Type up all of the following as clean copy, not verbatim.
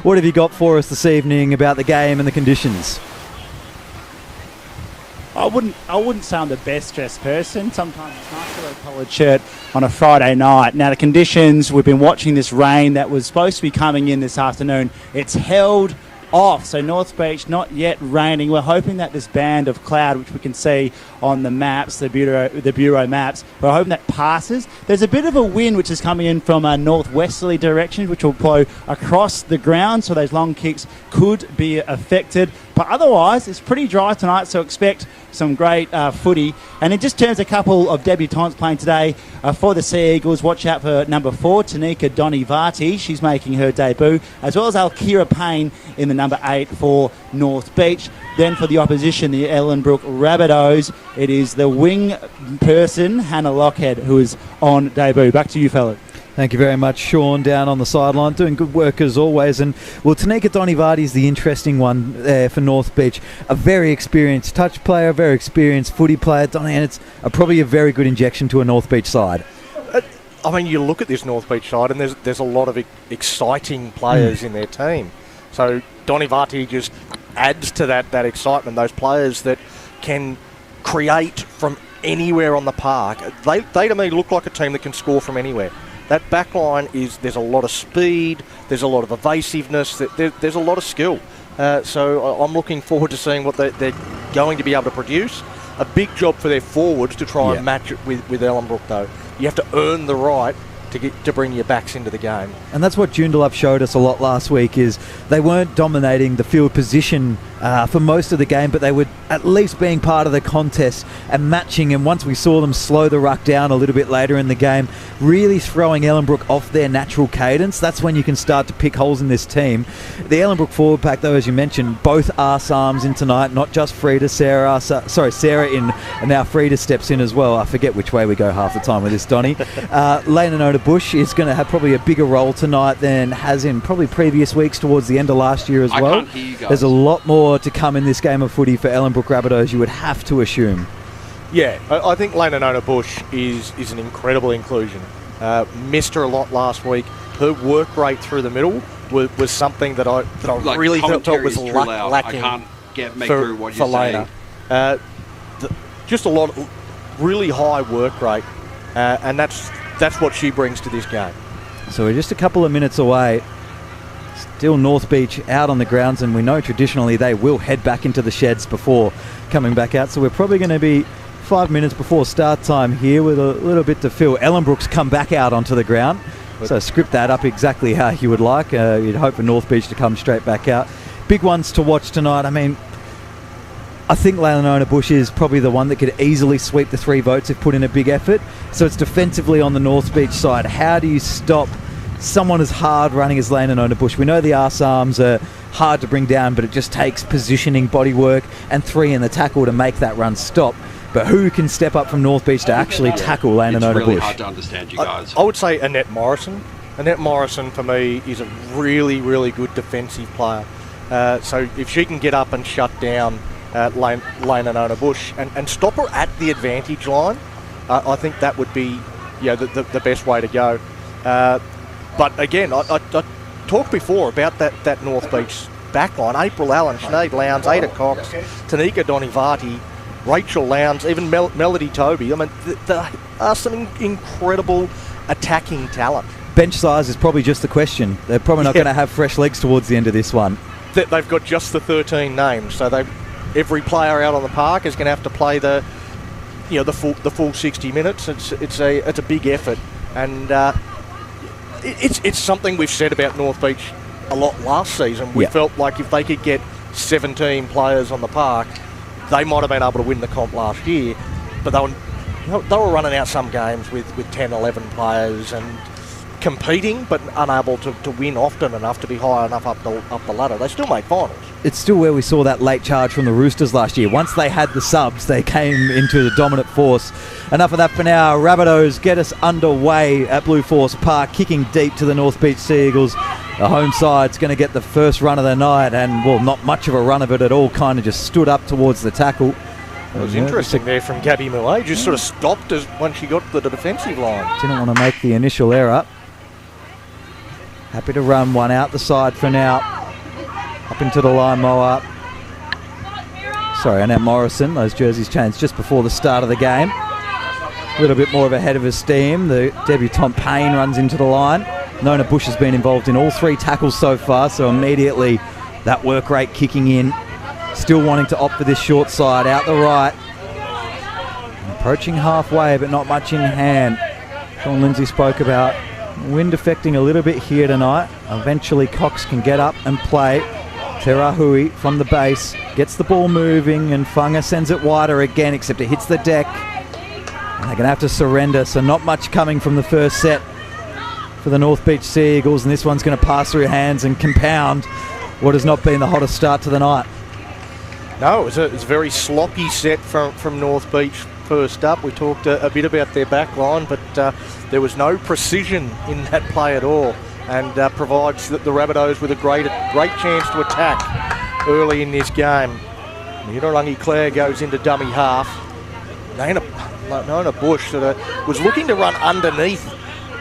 What have you got for us this evening about the game and the conditions? I wouldn't say I'm the best dressed person. Sometimes it's nice to wear a collared shirt on a Friday night. Now the conditions, we've been watching this rain that was supposed to be coming in this afternoon. It's held off, so North Beach not yet raining. We're hoping that this band of cloud, which we can see on the maps, the bureau maps, we're hoping that passes. There's a bit of a wind which is coming in from a northwesterly direction, which will blow across the ground, so those long kicks could be affected. But otherwise, it's pretty dry tonight, so expect some great footy. And in just terms of a couple of debutantes playing today for the Sea Eagles, watch out for number 4, Tanika Donivati. She's making her debut, as well as Alkira Payne in the number 8 for North Beach. Then for the opposition, the Ellenbrook Rabbitohs, it is the wing person, Hannah Lockhead, who is on debut. Back to you, fellas. Thank you very much, Sean, down on the sideline, doing good work as always. And, well, Tanika Donivati is the interesting one there for North Beach. A very experienced touch player, a very experienced footy player, Donnie, and it's probably a very good injection to a North Beach side. I mean, you look at this North Beach side and there's a lot of exciting players in their team. So Donivati just adds to that excitement, those players that can create from anywhere on the park. They to me look like a team that can score from anywhere. That back line there's a lot of speed, there's a lot of evasiveness, there's a lot of skill. So I'm looking forward to seeing what they're going to be able to produce. A big job for their forwards to try and match it with Ellenbrook, though. You have to earn the right to bring your backs into the game. And that's what Joondalup showed us a lot last week, is they weren't dominating the field position for most of the game, but they were at least being part of the contest and matching. And once we saw them slow the ruck down a little bit later in the game, really throwing Ellenbrook off their natural cadence, that's when you can start to pick holes in this team. The Ellenbrook forward pack, though, as you mentioned, both arms in tonight, not just Frida. Sarah in, and now Frida steps in as well. I forget which way we go half the time with this, Donnie. Lena Bush is going to have probably a bigger role tonight than has in probably previous weeks towards the end of last year as well. I can't hear you guys. There's a lot more to come in this game of footy for Ellenbrook Rabbitohs, you would have to assume. Yeah, I think Lena Bush is an incredible inclusion. Missed her a lot last week. Her work rate through the middle was something that I really felt was lacking. I can't make through what you're saying. Lena. Just a lot of really high work rate, and that's what she brings to this game. So we're just a couple of minutes away. Still North Beach out on the grounds, and we know traditionally they will head back into the sheds before coming back out. So we're probably going to be 5 minutes before start time here with a little bit to fill. Ellenbrook's come back out onto the ground. So script that up exactly how you would like. You'd hope for North Beach to come straight back out. Big ones to watch tonight. I mean, I think Leilani Bush is probably the one that could easily sweep the 3 votes if put in a big effort. So it's defensively on the North Beach side. How do you stop someone as hard running as Leilani Bush? We know the arms are hard to bring down, but it just takes positioning, body work, and 3 in the tackle to make that run stop. But who can step up from North Beach to actually tackle Leilani Bush? It's really hard to understand you guys. I would say Annette Morrison. Annette Morrison, for me, is a really, really good defensive player. So if she can get up and shut down Leilani Bush and stop her at the advantage line, I think that would be the best way to go. But again, I talked before about that North Beach backline. April Allen, Sinead Lowndes, Ada Cox, Tanika Donivati, Rachel Lowndes, even Melody Toby. I mean, there are some incredible attacking talent. Bench size is probably just the question. They're probably not going to have fresh legs towards the end of this one. They've got just the 13 names, so every player out on the park is going to have to play the full 60 minutes. It's a big effort, and it's something we've said about North Beach a lot last season. We felt like if they could get 17 players on the park, they might have been able to win the comp last year, but they were running out some games with 10, 11 players and competing, but unable to win often enough to be high enough up the ladder. They still made finals. It's still where we saw that late charge from the Roosters last year. Once they had the subs, they came into the dominant force. Enough of that for now. Rabbitohs get us underway at Blueforce Park, kicking deep to the North Beach Sea Eagles. The home side's going to get the first run of the night, and, well, not much of a run of it at all. Kind of just stood up towards the tackle. It was interesting there from Gabby Millet. Just sort of stopped when she got to the defensive line. Didn't want to make the initial error. Happy to run one out the side for now. Up into the line mower. Sorry, Annette Morrison. Those jerseys changed just before the start of the game. A little bit more of a head of his steam. The debutant Payne runs into the line. Nona Bush has been involved in all 3 tackles so far, so immediately that work rate kicking in. Still wanting to opt for this short side, out the right. Approaching halfway, but not much in hand. Sean Lindsay spoke about wind affecting a little bit here tonight. Eventually Cox can get up and play. Terahui from the base gets the ball moving, and Funga sends it wider again, except it hits the deck. And they're going to have to surrender, so not much coming from the first set for the North Beach Sea Eagles, and this one's going to pass through hands and compound what has not been the hottest start to the night. No, it was a very sloppy set from North Beach first up. We talked a bit about their back line, but there was no precision in that play at all, and provides the Rabbitohs with a great chance to attack early in this game. Mirarangi Clare goes into dummy half. Nona Bush was looking to run underneath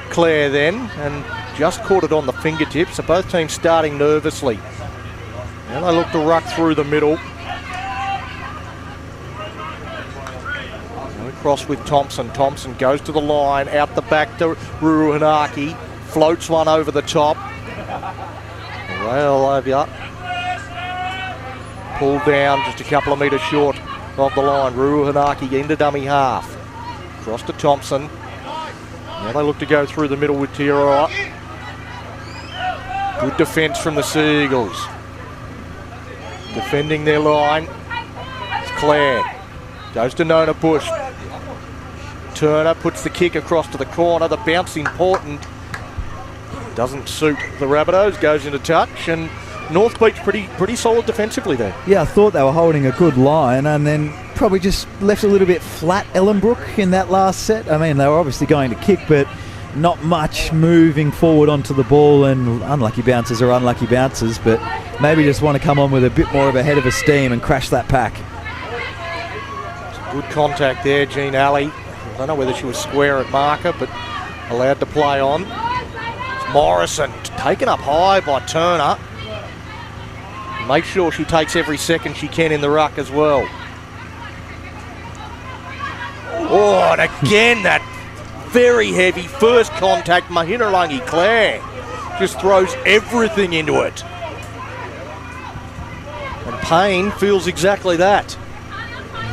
Clare then, and just caught it on the fingertips. So both teams starting nervously. Now they look to ruck through the middle. Cross with Thompson. Thompson goes to the line, out the back to Ruru Hanaki. Floats one over the top. Well over. Pulled down just a couple of metres short of the line. Ruru Hanaki into dummy half. Cross to Thompson. Now they look to go through the middle with Tiara. Good defence from the Sea Eagles. Defending their line. It's Clare. Goes to Nona Bush. Turner puts the kick across to the corner. The bounce important. Doesn't suit the Rabbitohs. Goes into touch, and North Beach pretty solid defensively there. Yeah, I thought they were holding a good line, and then probably just left a little bit flat Ellenbrook in that last set. I mean, they were obviously going to kick, but not much moving forward onto the ball, and unlucky bounces are unlucky bounces, but maybe just want to come on with a bit more of a head of a steam and crash that pack. Good contact there, Jean Alley. I don't know whether she was square at marker, but allowed to play on. It's Morrison taken up high by Turner. Make sure she takes every second she can in the ruck as well. Oh, and again that very heavy first contact. Mahinarangi Clare just throws everything into it. And Payne feels exactly that.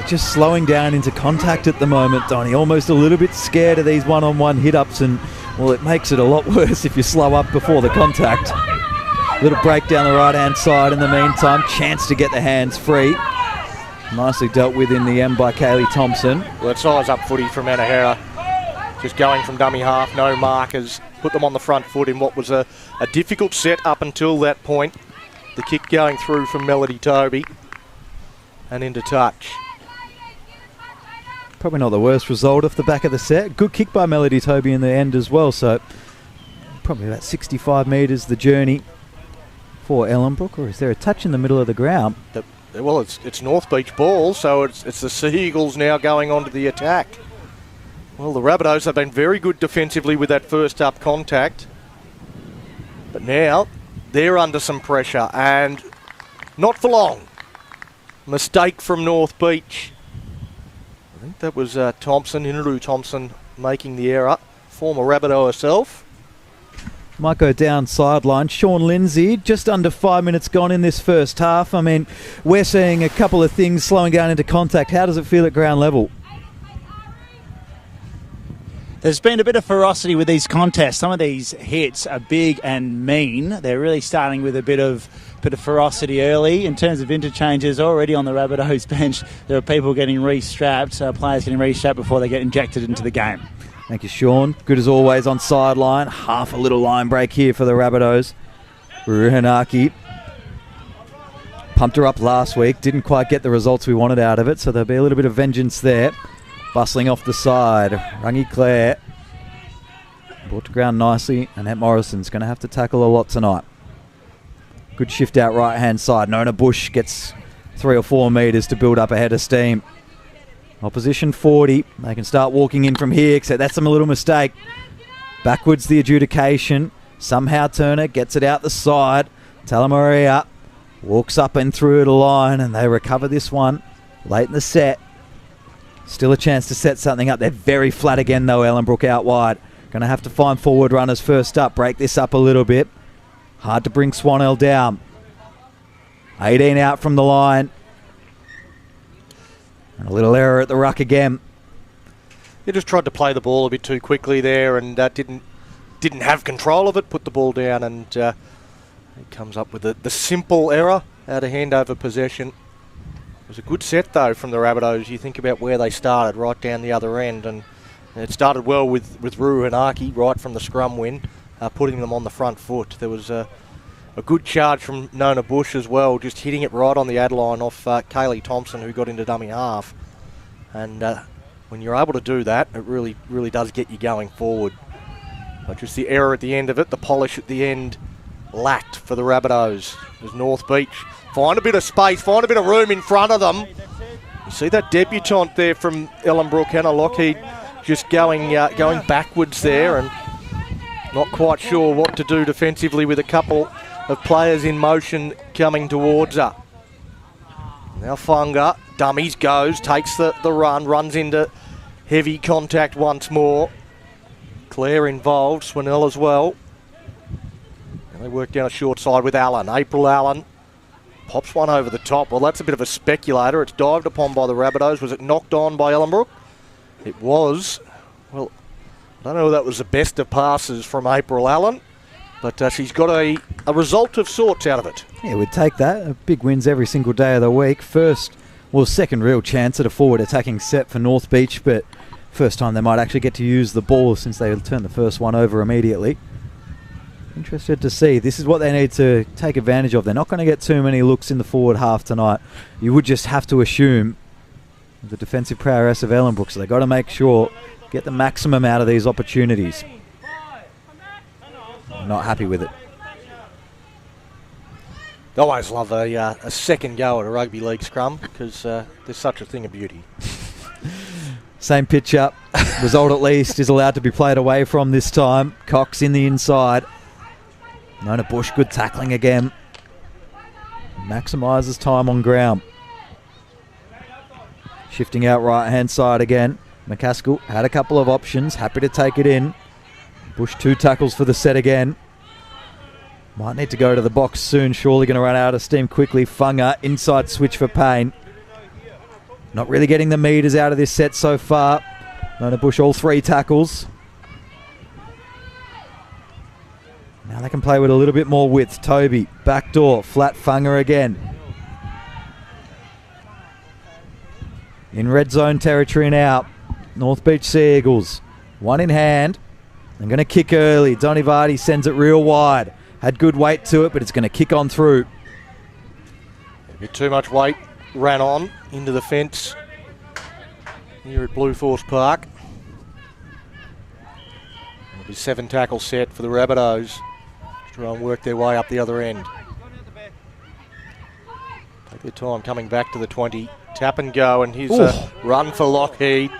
Just slowing down into contact at the moment, Donnie. Almost a little bit scared of these one-on-one hit-ups, and, well, it makes it a lot worse if you slow up before the contact. Little break down the right-hand side in the meantime. Chance to get the hands free. Nicely dealt with in the end by Kaylee Thompson. Well, that size-up footy from Anahera. Just going from dummy half, no markers. Put them on the front foot in what was a difficult set up until that point. The kick going through from Melody Toby. And into touch. Probably not the worst result off the back of the set. Good kick by Melody Toby in the end as well, so probably about 65 metres the journey for Ellenbrook, or is there a touch in the middle of the ground? Well, it's North Beach ball, so it's the Sea Eagles now going on to the attack. Well, the Rabbitohs have been very good defensively with that first up contact, but now they're under some pressure, and not for long. Mistake from North Beach. I think that was Thompson, Inaru Thompson, making the error. Former Rabbitoh herself. Might go down sideline. Sean Lindsay, just under 5 minutes gone in this first half. I mean, we're seeing a couple of things slowing down into contact. How does it feel at ground level? There's been a bit of ferocity with these contests. Some of these hits are big and mean. They're really starting with a bit of ferocity early. In terms of interchanges, already on the Rabbitohs bench, there are people getting restrapped, players getting restrapped before they get injected into the game. Thank you, Sean. Good as always on sideline. Half a little line break here for the Rabbitohs. Ruhanaki pumped her up last week. Didn't quite get the results we wanted out of it, so there'll be a little bit of vengeance there. Bustling off the side. Rangi Clare brought to ground nicely, and Annette Morrison's going to have to tackle a lot tonight. Good shift out right-hand side. Nona Bush gets 3 or 4 metres to build up ahead of steam. Opposition 40. They can start walking in from here, except that's a little mistake. Backwards the adjudication. Somehow Turner gets it out the side. Talamaria walks up and through the line, and they recover this one late in the set. Still a chance to set something up. They're very flat again, though, Ellenbrook out wide. Going to have to find forward runners first up. Break this up a little bit. Hard to bring Swanell down. 18 out from the line. And a little error at the ruck again. He just tried to play the ball a bit too quickly there and didn't have control of it, put the ball down, and he comes up with the simple error out of handover possession. It was a good set, though, from the Rabbitohs. You think about where they started, right down the other end, and it started well with Ruru Hanaki right from the scrum win, putting them on the front foot. There was a good charge from Nona Bush as well, just hitting it right on the ad line off Kaylee Thompson, who got into dummy half. And when you're able to do that, it really, really does get you going forward. But just the error at the end of it, the polish at the end, lacked for the Rabbitohs. As North Beach find a bit of space, find a bit of room in front of them. You see that debutant there from Ellenbrook, Hannah Lockheed, just going backwards there and not quite sure what to do defensively with a couple of players in motion coming towards her. Now Funga, dummies, goes, takes the run, runs into heavy contact once more. Claire involved, Swanell as well. And they work down a short side with Allen. April Allen pops one over the top. Well, that's a bit of a speculator. It's dived upon by the Rabbitohs. Was it knocked on by Ellenbrook? It was. Well, I don't know if that was the best of passes from April Allen, but she's got a result of sorts out of it. Yeah, we'd take that. Big wins every single day of the week. Second real chance at a forward attacking set for North Beach, but first time they might actually get to use the ball since they turned the first one over immediately. Interested to see. This is what they need to take advantage of. They're not going to get too many looks in the forward half tonight. You would just have to assume the defensive prowess of Ellenbrook, so they've got to make sure, get the maximum out of these opportunities. I'm not happy with it. I always love a second go at a rugby league scrum because there's such a thing of beauty. Same pitch up. Result at least is allowed to be played away from this time. Cox in the inside. Nona Bush, good tackling again. Maximises time on ground. Shifting out right-hand side again. McCaskill had a couple of options. Happy to take it in. Bush 2 tackles for the set again. Might need to go to the box soon. Surely going to run out of steam quickly. Funga, inside switch for Payne. Not really getting the meters out of this set so far. Nona Bush, all 3 tackles. Now they can play with a little bit more width. Toby, backdoor, flat Funga again. In red zone territory now. North Beach Sea Eagles. One in hand. They're going to kick early. Donny Vardy sends it real wide. Had good weight to it, but it's going to kick on through. A bit too much weight ran on into the fence here at Blueforce Park. It'll be 7 tackle set for the Rabbitohs to try and work their way up the other end. Take their time coming back to the 20. Tap and go, and here's a run for Lockheed.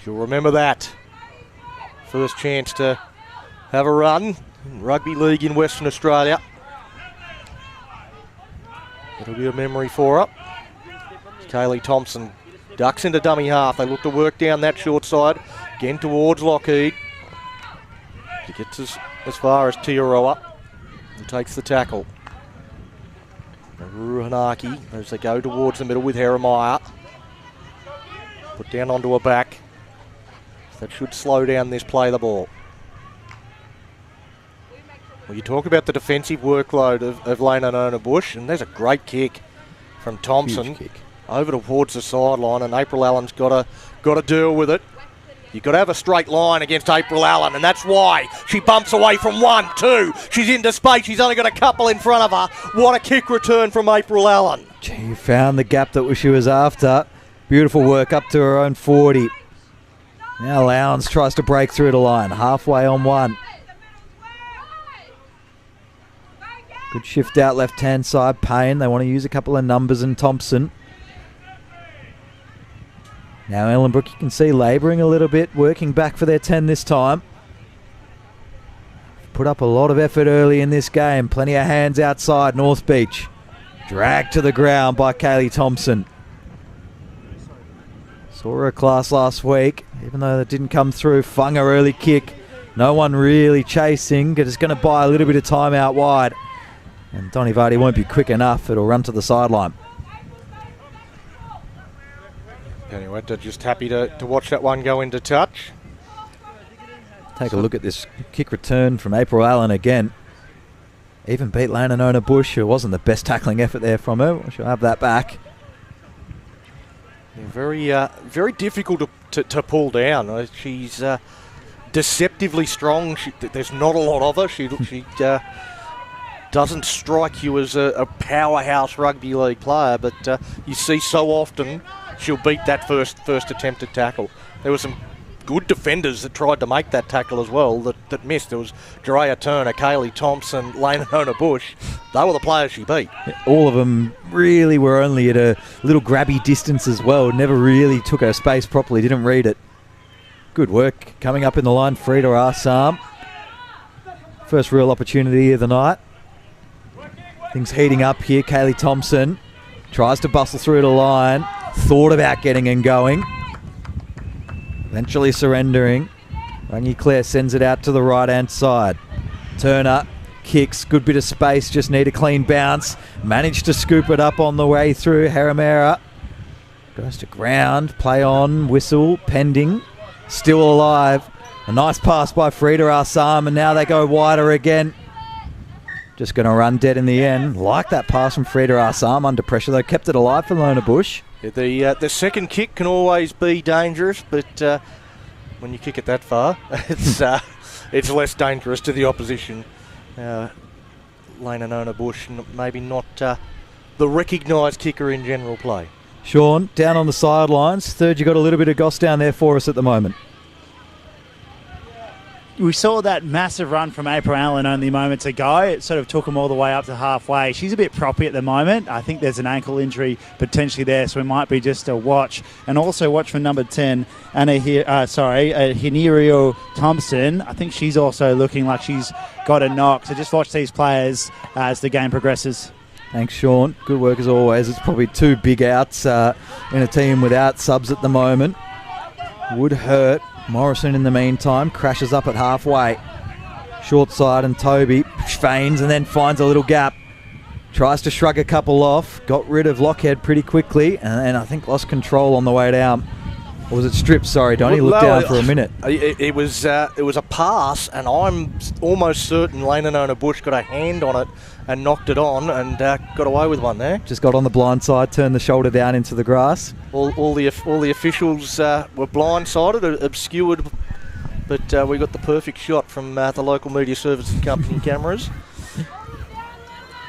You'll remember that. First chance to have a run in rugby league in Western Australia. It'll be a memory for her. Kaylee Thompson ducks into dummy half. They look to work down that short side. Again towards Lockheed. She gets as far as Tiaroa and takes the tackle. Ruhanaki as they go towards the middle with Heremiah. Put down onto her back. That should slow down this play the ball. Well, you talk about the defensive workload of Lena Nona Bush, and there's a great kick from Thompson. Huge kick. Over towards the sideline, and April Allen's got to deal with it. You've got to have a straight line against April Allen, and that's why she bumps away from 1, 2. She's into space. She's only got a couple in front of her. What a kick return from April Allen. Gee, found the gap that she was after. Beautiful work up to her own 40. Now Lowndes tries to break through the line. Halfway on 1. Good shift out left-hand side. Payne. They want to use a couple of numbers in Thompson. Now Ellenbrook, you can see labouring a little bit, working back for their 10 this time. Put up a lot of effort early in this game. Plenty of hands outside North Beach. Dragged to the ground by Kaylee Thompson. Saw her class last week, even though that didn't come through. Fung her early kick. No one really chasing. Just going to buy a little bit of time out wide. And Donny Vardy won't be quick enough. It'll run to the sideline. Anyway, they're just happy to watch that one go into touch. Take a look at this kick return from April Allen again. Even beat Lana Nona Bush. It wasn't the best tackling effort there from her. She'll have that back. Yeah, very difficult to pull down. She's deceptively strong. There's not a lot of her. She doesn't strike you as a powerhouse rugby league player, but you see so often she'll beat that first attempted tackle. There were some good defenders that tried to make that tackle as well that missed. There was Drea Turner, Kaylee Thompson, Lana Nona Bush. They were the players she beat. All of them really were only at a little grabby distance as well. Never really took her space properly, didn't read it. Good work coming up in the line, Frida Assam. First real opportunity of the night. Things heating up here. Kaylee Thompson tries to bustle through the line. Thought about getting and going. Eventually surrendering. Rangi Clare sends it out to the right-hand side. Turner kicks, good bit of space, just need a clean bounce. Managed to scoop it up on the way through. Haramera goes to ground, play on, whistle, pending. Still alive. A nice pass by Frida Assam, and now they go wider again. Just going to run dead in the end. Like that pass from Frida Assam under pressure, though. Kept it alive for Lona Bush. The second kick can always be dangerous, but when you kick it that far, it's less dangerous to the opposition. Lana Nona Bush, maybe not the recognised kicker in general play. Sean, down on the sidelines. Third, you got a little bit of goss down there for us at the moment. We saw that massive run from April Allen only moments ago. It sort of took him all the way up to halfway. She's a bit proppy at the moment. I think there's an ankle injury potentially there, so it might be just a watch. And also watch for number 10, Hinerio Thompson. I think she's also looking like she's got a knock. So just watch these players as the game progresses. Thanks, Sean. Good work as always. It's probably two big outs in a team without subs at the moment. Would hurt. Morrison, in the meantime, crashes up at halfway. Short side, and Toby feigns and then finds a little gap. Tries to shrug a couple off. Got rid of Lockhead pretty quickly, and I think lost control on the way down. Or was it stripped? Sorry, Donnie. Looked down for a minute. It was a pass, and I'm almost certain Lana Nona Bush got a hand on it and knocked it on and got away with one there. Just got on the blind side, turned the shoulder down into the grass. All the officials were blindsided, obscured, but we got the perfect shot from the local media services company cameras.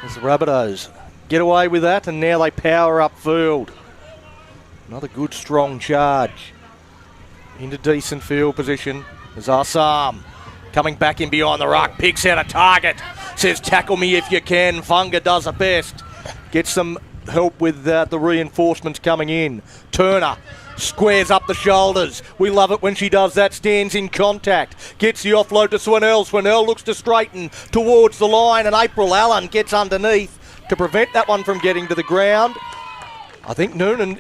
There's the Rabbitohs get away with that, and now they power up field. Another good, strong charge. Into decent field position. There's Assam coming back in behind the ruck. Picks out a target. Says, tackle me if you can. Funga does it best. Gets some help with the reinforcements coming in. Turner squares up the shoulders. We love it when she does that. Stands in contact. Gets the offload to Swinnell. Swinnell looks to straighten towards the line, and April Allen gets underneath to prevent that one from getting to the ground. I think Noonan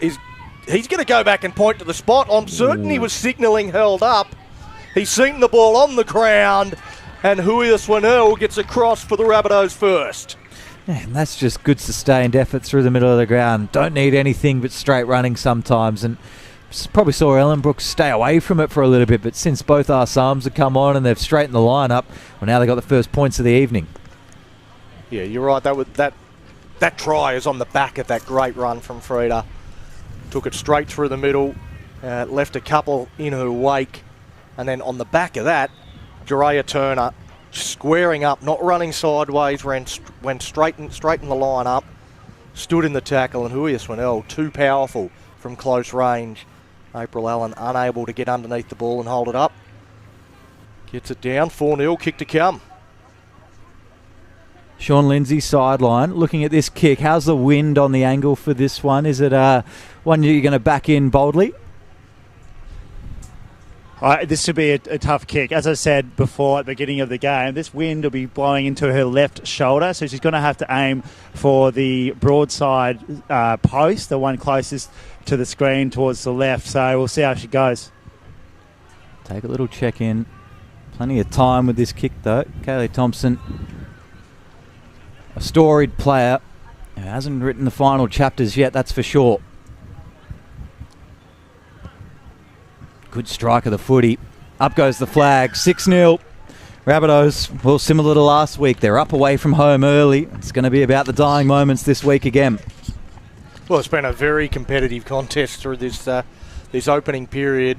he's going to go back and point to the spot. I'm certain he was signalling held up. He's seen the ball on the ground, and Huia Swinnell gets across for the Rabbitohs first. Yeah, and that's just good sustained effort through the middle of the ground. Don't need anything but straight running sometimes, and probably saw Ellenbrook stay away from it for a little bit, but since both our Psalms have come on and they've straightened the line up, well, now they've got the first points of the evening. Yeah, you're right. That try is on the back of that great run from Frida. Took it straight through the middle, left a couple in her wake, and then on the back of that, Drea Turner squaring up, not running sideways, went straighten the line up, stood in the tackle, and Huia Swinnell, too powerful from close range. April Allen unable to get underneath the ball and hold it up. Gets it down, 4-0, kick to come. Sean Lindsay sideline, looking at this kick. How's the wind on the angle for this one? Is it one you're going to back in boldly? This should be a tough kick. As I said before at the beginning of the game, this wind will be blowing into her left shoulder, so she's going to have to aim for the broadside post, the one closest to the screen towards the left. So we'll see how she goes. Take a little check-in. Plenty of time with this kick, though. Kaylee Thompson, a storied player who hasn't written the final chapters yet, that's for sure. Good strike of the footy. Up goes the flag. 6-0. Rabbitohs, well, similar to last week. They're up away from home early. It's going to be about the dying moments this week again. Well, it's been a very competitive contest through this opening period.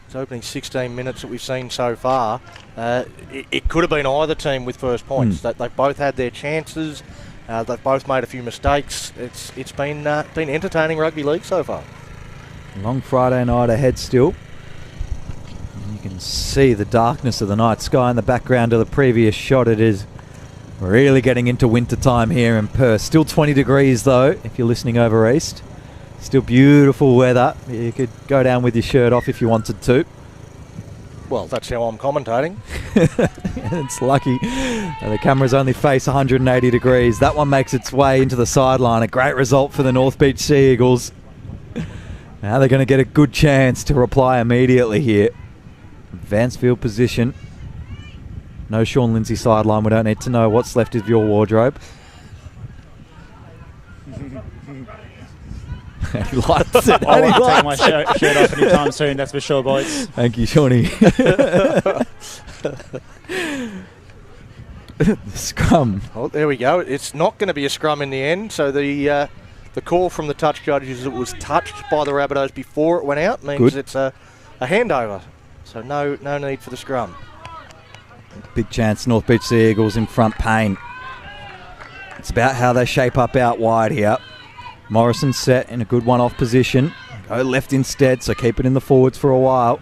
It's opening 16 minutes that we've seen so far. It could have been either team with first points. They've both had their chances. They've both made a few mistakes. It's been entertaining rugby league so far. Long Friday night ahead still. And you can see the darkness of the night sky in the background of the previous shot. It is really getting into winter time here in Perth. Still 20 degrees though, if you're listening over east. Still beautiful weather. You could go down with your shirt off if you wanted to. Well, that's how I'm commentating. It's lucky. The cameras only face 180 degrees. That one makes its way into the sideline. A great result for the North Beach Sea Eagles. Now they're going to get a good chance to reply immediately here. Advanced field position. No Sean Lindsay sideline. We don't need to know what's left of your wardrobe. He likes it. I won't take my shirt off anytime soon, that's for sure, boys. Thank you, Shawnee. The scrum. Well, there we go. It's not going to be a scrum in the end. So the call from the touch judges, it was touched by the Rabbitohs before it went out, means it's a handover. So no need for the scrum. Big chance, North Beach Sea Eagles in front, Payne. It's about how they shape up out wide here. Morrison set in a good one-off position. Go left instead, so keep it in the forwards for a while.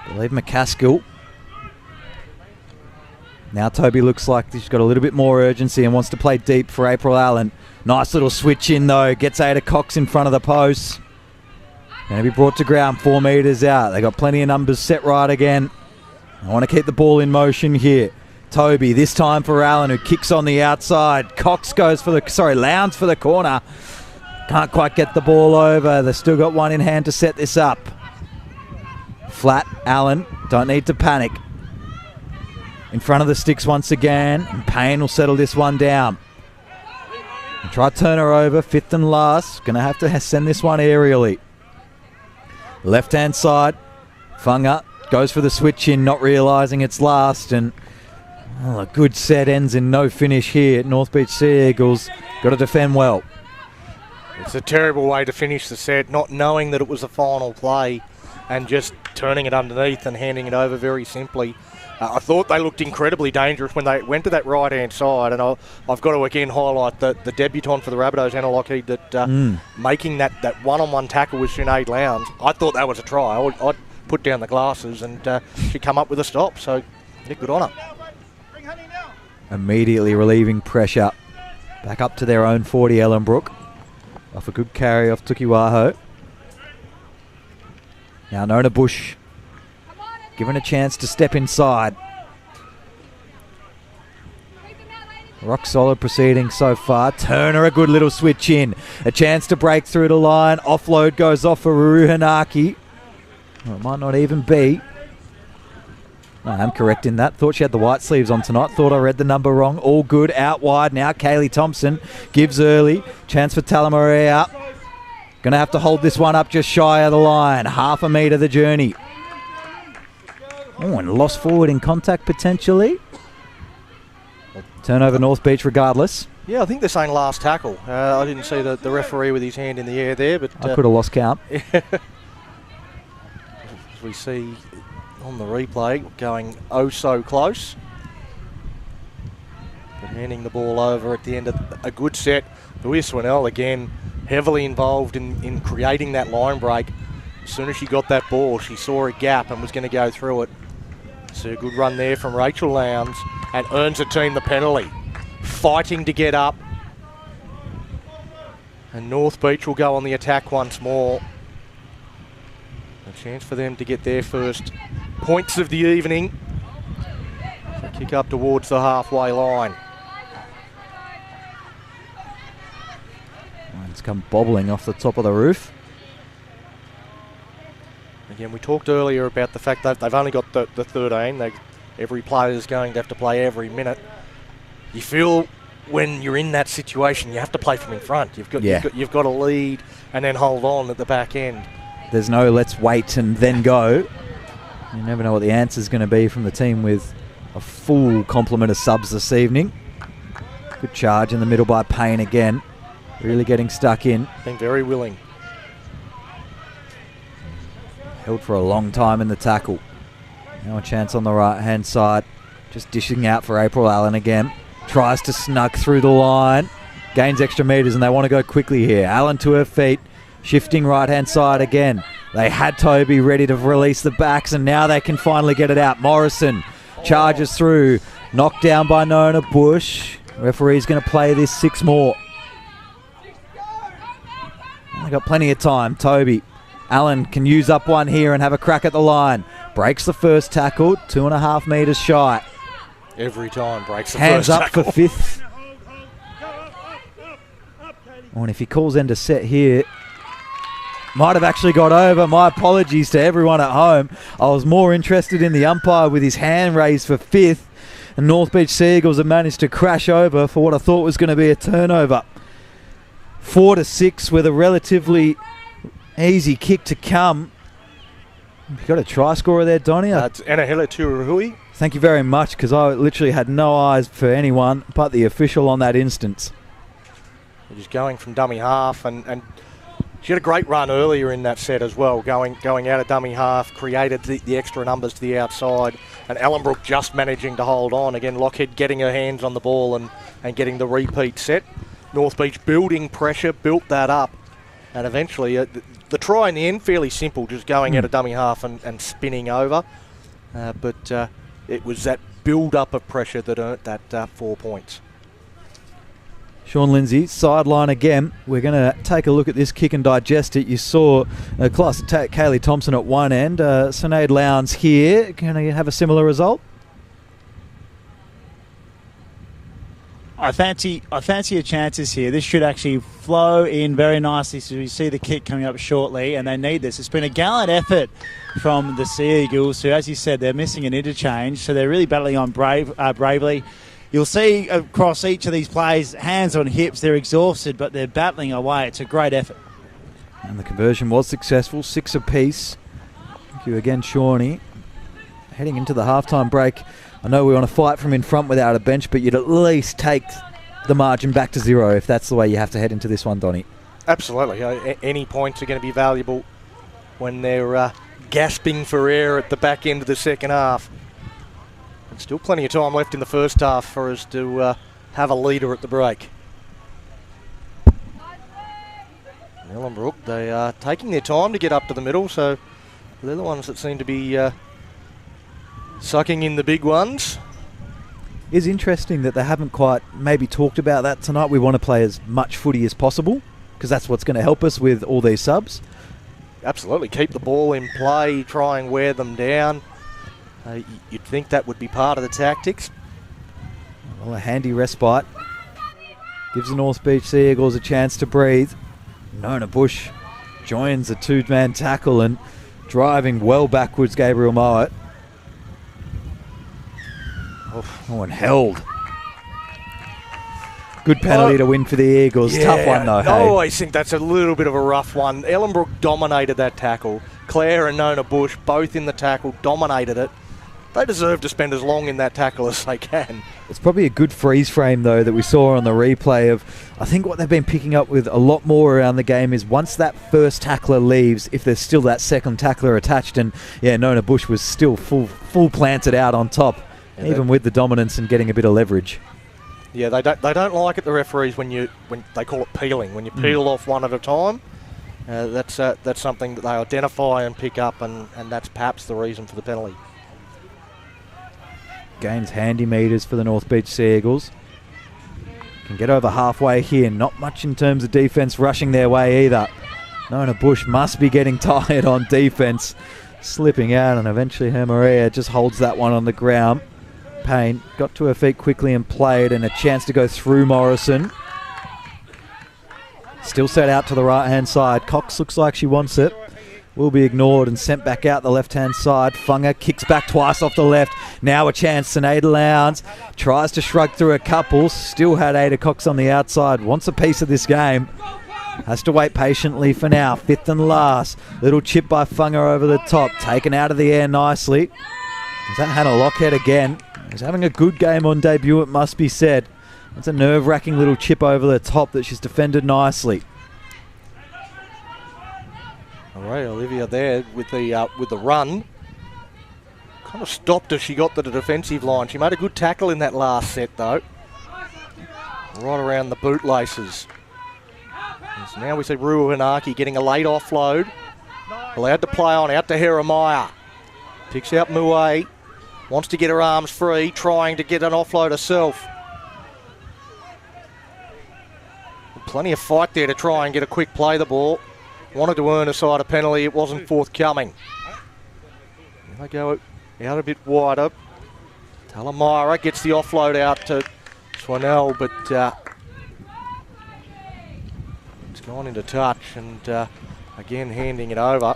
I believe McCaskill. Now Toby looks like she's got a little bit more urgency and wants to play deep for April Allen. Nice little switch in though. Gets Ada Cox in front of the post. Going to be brought to ground 4 metres out. They got plenty of numbers set right again. I want to keep the ball in motion here. Toby, this time for Allen, who kicks on the outside. Cox goes for Lowndes for the corner. Can't quite get the ball over. They've still got one in hand to set this up. Flat, Allen, don't need to panic. In front of the sticks once again, and Payne will settle this one down. And try to turn her over, 5th and last. Going to have to send this one aerially. Left-hand side, Funga goes for the switch in, not realising it's last, and a good set ends in no finish here at North Beach Sea Eagles. Got to defend well. It's a terrible way to finish the set, not knowing that it was a final play and just turning it underneath and handing it over very simply. I thought they looked incredibly dangerous when they went to that right-hand side, and I've got to again highlight the debutant for the Rabbitohs, Anna Lockheed, that making that one-on-one tackle with Sinead Lowndes. I thought that was a try. I'd put down the glasses, and she come up with a stop, so yeah, good on her. Immediately relieving pressure. Back up to their own 40, Ellenbrook. Off a good carry off Tukiwaho. Now Nona Bush given a chance to step inside. Rock solid proceeding so far. Turner, a good little switch in. A chance to break through the line. Offload goes off for Ruru Hanaki. Well, it might not even be. No, I'm correct in that. Thought she had the white sleeves on tonight. Thought I read the number wrong. All good. Out wide now. Kaylee Thompson gives early. Chance for Talamaria. Going to have to hold this one up just shy of the line. 1/2 metre the journey. Oh, and lost forward in contact potentially. Turnover North Beach regardless. Yeah, I think they're saying last tackle. I didn't see the referee with his hand in the air there, but I could have lost count. As we see on the replay, going oh so close. But handing the ball over at the end of a good set. Louise Winnell again heavily involved in creating that line break. As soon as she got that ball, she saw a gap and was going to go through it. So a good run there from Rachel Lowndes, and earns the team the penalty. Fighting to get up. And North Beach will go on the attack once more. A chance for them to get their first points of the evening. So kick up towards the halfway line. It's come bobbling off the top of the roof. Again, we talked earlier about the fact that they've only got the 13. Every player is going to have to play every minute. You feel when you're in that situation, you have to play from in front. You've got to lead and then hold on at the back end. There's no let's wait and then go. You never know what the answer is going to be from the team with a full complement of subs this evening. Good charge in the middle by Payne again. Really getting stuck in. Being very willing. Held for a long time in the tackle. Now a chance on the right-hand side. Just dishing out for April Allen again. Tries to snug through the line. Gains extra metres and they want to go quickly here. Allen to her feet. Shifting right-hand side again. They had Toby ready to release the backs and now they can finally get it out. Morrison charges through. Knocked down by Nona Bush. Referee's going to play this 6 more. They got plenty of time. Toby. Allen can use up one here and have a crack at the line. Breaks the first tackle. 2.5 metres shy. Every time breaks the Hands first up tackle. for 5th. Oh, and if he calls end of set here, might have actually got over. My apologies to everyone at home. I was more interested in the umpire with his hand raised for 5th. And North Beach Seagulls have managed to crash over for what I thought was going to be a turnover. 4-6 with a relatively easy kick to come. You got a try scorer there, Donnie? It's Anahela Turuhui. Thank you very much, because I literally had no eyes for anyone but the official on that instance. He's going from dummy half, and she had a great run earlier in that set as well, going out of dummy half, created the extra numbers to the outside, and Ellenbrook just managing to hold on. Again, Lockheed getting her hands on the ball and getting the repeat set. North Beach building pressure, built that up, and eventually the try in the end, fairly simple, just going out of dummy half and spinning over. But it was that build-up of pressure that earned that 4 points. Sean Lindsay, sideline again. We're going to take a look at this kick and digest it. You saw class attack Kaylee Thompson at one end. Sinead Lowndes here. Can I have a similar result? I fancy your chances here. This should actually flow in very nicely. So we see the kick coming up shortly, and they need this. It's been a gallant effort from the Sea Eagles, who, as you said, they're missing an interchange, so they're really battling on bravely. You'll see across each of these plays, hands on hips, they're exhausted, but they're battling away. It's a great effort. And the conversion was successful, 6 apiece. Thank you again, Shawnee. Heading into the halftime break, I know we want to fight from in front without a bench, but you'd at least take the margin back to 0 if that's the way you have to head into this one, Donnie. Absolutely. Any points are going to be valuable when they're gasping for air at the back end of the second half. And still plenty of time left in the first half for us to have a leader at the break. Ellenbrook, they are taking their time to get up to the middle, so they're the ones that seem to be sucking in the big ones. It's interesting that they haven't quite maybe talked about that tonight. We want to play as much footy as possible because that's what's going to help us with all these subs. Absolutely. Keep the ball in play, try and wear them down. You'd think that would be part of the tactics. Well, a handy respite gives the North Beach Sea Eagles a chance to breathe. Nona Bush joins a 2-man tackle and driving well backwards Gabriel Mowat. Oh, and held. Good penalty to win for the Eagles. Yeah, Tough one though, I hey? always think that's a little bit of a rough one. Ellenbrook dominated that tackle. Claire and Nona Bush both in the tackle, dominated it. They deserve to spend as long in that tackle as they can. It's probably a good freeze frame though that we saw on the replay of, I think what they've been picking up with a lot more around the game is once that first tackler leaves, if there's still that second tackler attached, and yeah, Nona Bush was still full planted out on top, even with the dominance and getting a bit of leverage. Yeah, they don't like it, the referees, when they call it peeling. When you peel off one at a time, that's something that they identify and pick up, and that's perhaps the reason for the penalty. Gains handy meters for the North Beach Sea Eagles. Can get over halfway here. Not much in terms of defence rushing their way either. Nona Bush must be getting tired on defence. Slipping out, and eventually her Maria just holds that one on the ground. Payne got to her feet quickly and played, and a chance to go through Morrison. Still set out to the right-hand side. Cox looks like she wants it. Will be ignored and sent back out the left-hand side. Funga kicks back twice off the left. Now a chance. Sinead Lowndes tries to shrug through a couple. Still had Ada Cox on the outside. Wants a piece of this game. Has to wait patiently for now. Fifth and last. Little chip by Funga over the top. Taken out of the air nicely. Is that Hannah Lockhead again? She's having a good game on debut, it must be said. It's a nerve-wracking little chip over the top that she's defended nicely. All right, Olivia there with the run. Kind of stopped as she got to the defensive line. She made a good tackle in that last set, though. Right around the bootlaces. And so now we see Rua Hanaki getting a late offload. Allowed to play on, out to Jeremiah. Picks out Mouet. Wants to get her arms free, trying to get an offload herself. Plenty of fight there to try and get a quick play the ball. Wanted to earn a side a penalty, it wasn't forthcoming. They go out a bit wider. Talamira gets the offload out to Swanell, but it's gone into touch, and again handing it over.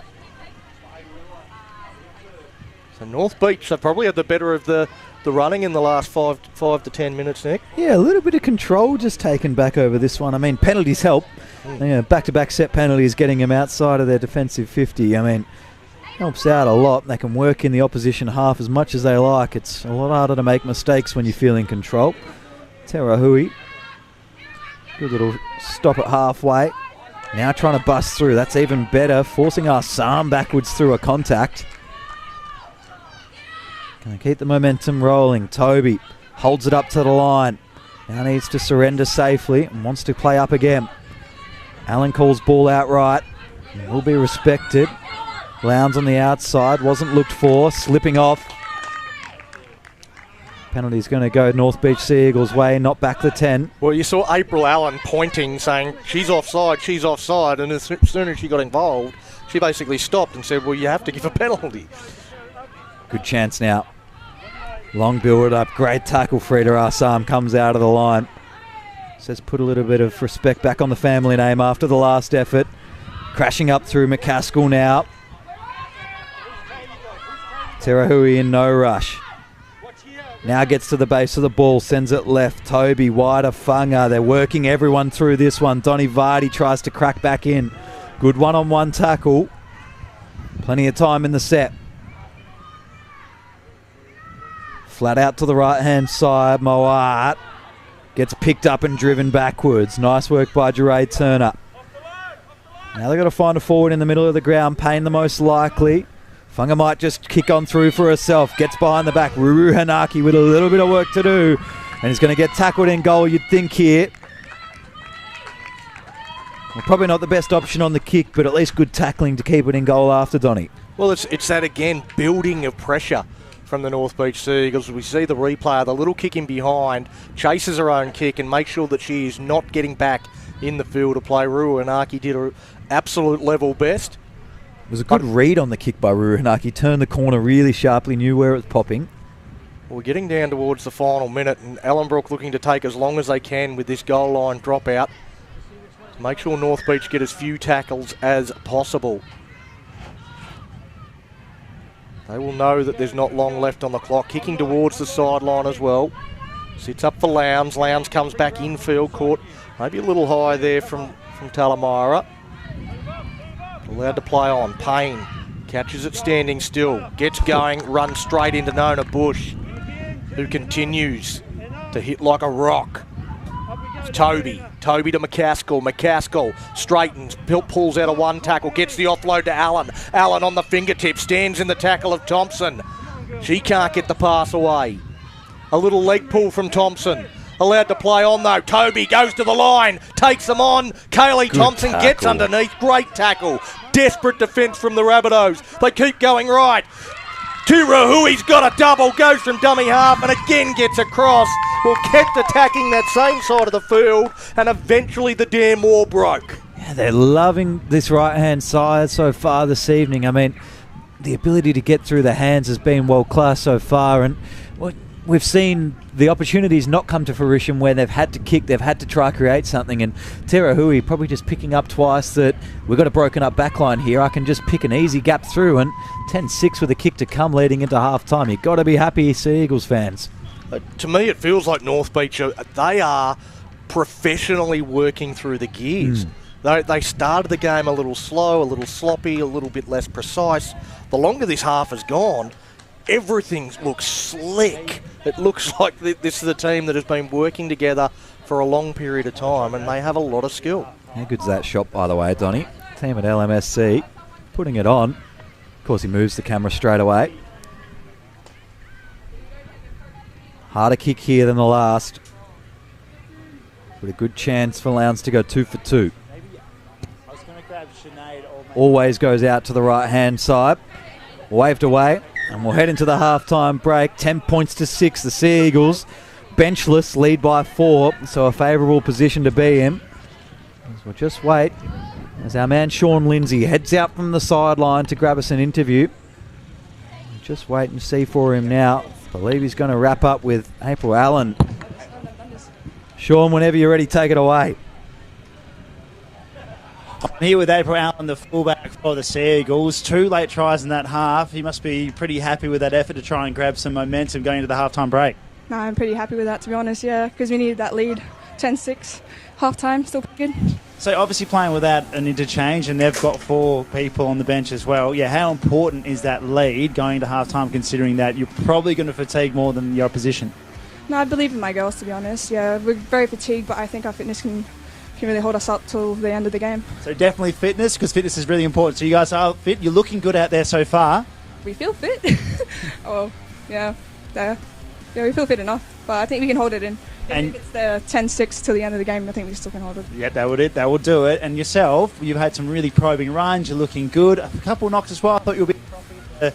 So North Beach have probably had the better of the running in the last 5 to 10 minutes, Nick. Yeah, a little bit of control just taken back over this one. I mean, penalties help. Back-to-back set penalties getting them outside of their defensive 50. I mean, helps out a lot. They can work in the opposition half as much as they like. It's a lot harder to make mistakes when you feel in control. Tara Hui. Good little stop at halfway. Now trying to bust through. That's even better. Forcing Assam backwards through a contact. Going to keep the momentum rolling. Toby holds it up to the line. Now needs to surrender safely and wants to play up again. Allen calls ball outright. Will be respected. Lowndes on the outside. Wasn't looked for. Slipping off. Penalty's going to go North Beach Sea Eagles' way, not back the 10. Well, you saw April Allen pointing, saying, she's offside, and as soon as she got involved, she basically stopped and said, well, you have to give a penalty. Good chance now. Long build up. Great tackle. Frida Assam comes out of the line. Says put a little bit of respect back on the family name after the last effort. Crashing up through McCaskill now. Terahui in no rush. Now gets to the base of the ball. Sends it left. Toby wider. Funga. They're working everyone through this one. Donny Vardy tries to crack back in. Good one-on-one tackle. Plenty of time in the set. Flat out to the right-hand side. Moat gets picked up and driven backwards. Nice work by Jeray Turner. Now they've got to find a forward in the middle of the ground. Payne the most likely. Funga might just kick on through for herself. Gets behind the back. Ruru Hanaki with a little bit of work to do. And he's going to get tackled in goal, you'd think here. Well, probably not the best option on the kick, but at least good tackling to keep it in goal after Donny. Well, it's that, again, building of pressure from the North Beach Sea Eagles. We see the replay, the little kick in behind, chases her own kick and makes sure that she is not getting back in the field to play. Ruru Hanaki did her absolute level best. It was a good read on the kick by Ruru Hanaki. Turned the corner really sharply, knew where it was popping. Well, we're getting down towards the final minute, and Ellenbrook looking to take as long as they can with this goal line dropout to make sure North Beach get as few tackles as possible. They will know that there's not long left on the clock. Kicking towards the sideline as well. Sits up for Lowndes. Lowndes comes back infield, caught maybe a little high there from Talamira. Allowed to play on. Payne catches it standing still. Gets going, runs straight into Nona Bush, who continues to hit like a rock. It's Toby. Toby to McCaskill. McCaskill straightens, pulls out a one tackle, gets the offload to Allen. Allen on the fingertip, stands in the tackle of Thompson. She can't get the pass away. A little leg pull from Thompson. Allowed to play on though. Toby goes to the line, takes them on. Kaylee Thompson gets underneath. Great tackle. Desperate defence from the Rabbitohs. They keep going right. Turahui's got a double, goes from dummy half and again gets across. Well, kept attacking that same side of the field and eventually the damn wall broke. Yeah, they're loving this right-hand side so far this evening. I mean, the ability to get through the hands has been world-class so far, and we've seen the opportunities not come to fruition where they've had to kick, they've had to try create something, and Tera Hui probably just picking up twice that we've got a broken up backline here. I can just pick an easy gap through, and 10-6 with a kick to come leading into half-time. You've got to be happy, Sea Eagles fans. To me, it feels like North Beach, they are professionally working through the gears. They started the game a little slow, a little sloppy, a little bit less precise. The longer this half has gone, everything looks slick. It looks like this is a team that has been working together for a long period of time, and they have a lot of skill. How good's that shot, by the way, Donny? Team at LMSC putting it on. Of course, he moves the camera straight away. Harder kick here than the last. But a good chance for Lowndes to go 2 for 2. Always goes out to the right-hand side. Waved away. And we'll head into the half-time break. 10 points to 6. The Sea Eagles, benchless, lead by 4. So a favourable position to be in. As we'll just wait as our man Sean Lindsay heads out from the sideline to grab us an interview. Just wait and see for him now. I believe he's going to wrap up with April Allen. Sean, whenever you're ready, take it away. I'm here with April Allen, the fullback for the Sea Eagles. 2 late tries in that half. He must be pretty happy with that effort to try and grab some momentum going into the halftime break. No, I'm pretty happy with that, to be honest, yeah, because we needed that lead. 10-6, halftime, still pretty good. So obviously playing without an interchange, and they've got 4 people on the bench as well. Yeah, how important is that lead going to halftime, considering that you're probably going to fatigue more than your opposition? No, I believe in my girls, to be honest. Yeah, we're very fatigued, but I think our fitness can really hold us up till the end of the game. So definitely fitness, because fitness is really important. So you guys are fit. You're looking good out there so far. We feel fit. Oh, yeah, we feel fit enough, but I think we can hold it in. And if it's the 10-6 till the end of the game, I think we still can hold it. Yeah, that will do it. And yourself, you've had some really probing runs. You're looking good. A couple of knocks as well. I thought you were a bit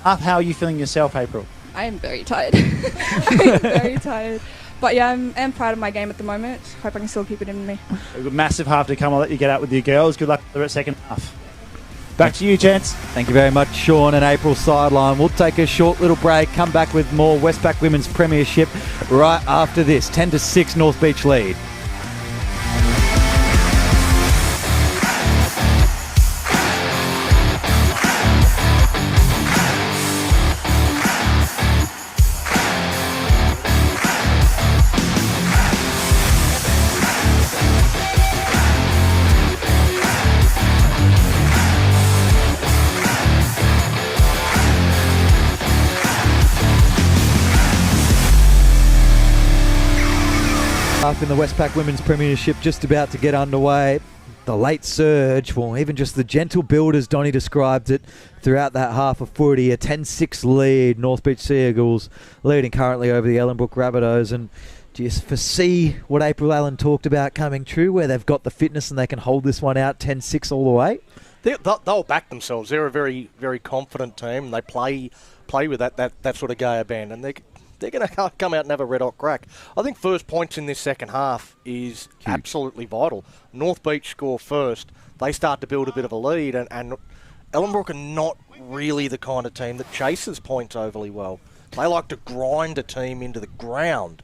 up. How are you feeling yourself, April? I am very tired. I'm very tired. But yeah, I'm proud of my game at the moment. Hope I can still keep it in me. A massive half to come. I'll let you get out with your girls. Good luck for the second half. Back to you, gents. Thank you very much, Sean and April sideline. We'll take a short little break, come back with more Westpac Women's Premiership right after this. 10-6 North Beach lead. In the Westpac Women's Premiership just about to get underway. The late surge, well, even just the gentle build as Donny described it throughout that half of footy. A 10-6 lead, North Beach Sea Eagles leading currently over the Ellenbrook Rabbitohs. And do you foresee what April Allen talked about coming true, where they've got the fitness and they can hold this one out 10-6 all the way? They'll back themselves. They're a very, very confident team. They play with that sort of Gaia band, and they're going to come out and have a red-hot crack. I think first points in this second half is huge. Absolutely vital. North Beach score first. They start to build a bit of a lead, and Ellenbrook are not really the kind of team that chases points overly well. They like to grind a team into the ground.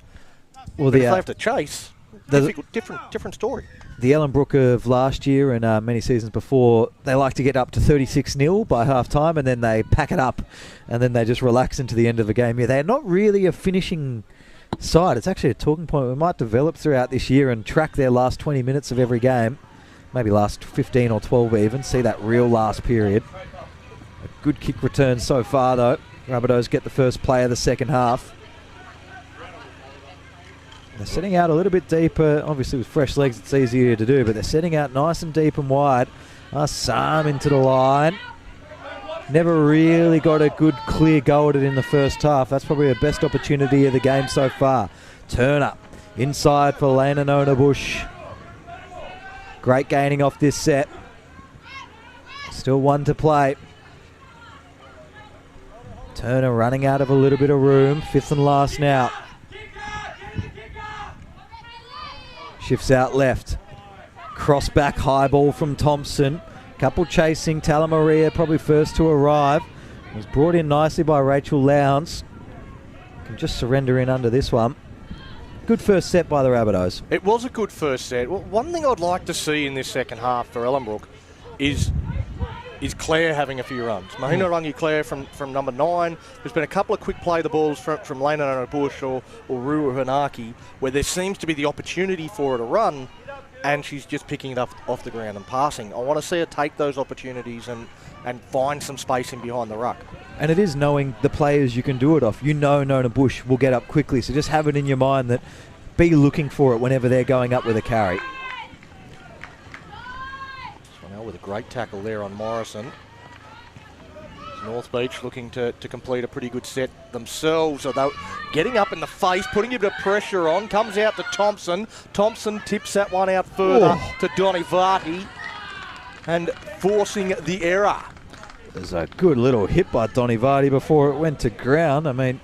Well, if they have to chase, different story. The Ellenbrook of last year and many seasons before, they like to get up to 36-0 by half-time, and then they pack it up, and then they just relax into the end of the game. Yeah, they're not really a finishing side. It's actually a talking point we might develop throughout this year and track their last 20 minutes of every game, maybe last 15 or 12 even, see that real last period. A good kick return so far, though. Rabbitohs get the first play of the second half. They're setting out a little bit deeper. Obviously with fresh legs it's easier to do, but they're setting out nice and deep and wide. Assam into the line. Never really got a good clear go at it in the first half. That's probably the best opportunity of the game so far. Turn up inside for Lena Nonabush. Great gaining off this set. Still one to play. Turner running out of a little bit of room. Fifth and last now. Shifts out left. Cross back high ball from Thompson. Couple chasing. Talamaria probably first to arrive. It was brought in nicely by Rachel Lowndes. Can just surrender in under this one. Good first set by the Rabbitohs. It was a good first set. Well, one thing I'd like to see in this second half for Ellenbrook is Claire having a few runs. Mahina Rangi-Claire from number 9. There's been a couple of quick play the balls from Lena Bush or Rua Hanaki where there seems to be the opportunity for her to run and she's just picking it up off the ground and passing. I want to see her take those opportunities and find some space in behind the ruck. And it is knowing the players you can do it off. You know Nona Bush will get up quickly, so just have it in your mind that be looking for it whenever they're going up with a carry. Swanell with a great tackle there on Morrison. North Beach looking to complete a pretty good set themselves, although getting up in the face, putting a bit of pressure on, comes out to Thompson. Thompson tips that one out further to Donny Varty and forcing the error. There's a good little hit by Donny Varty before it went to ground. I mean,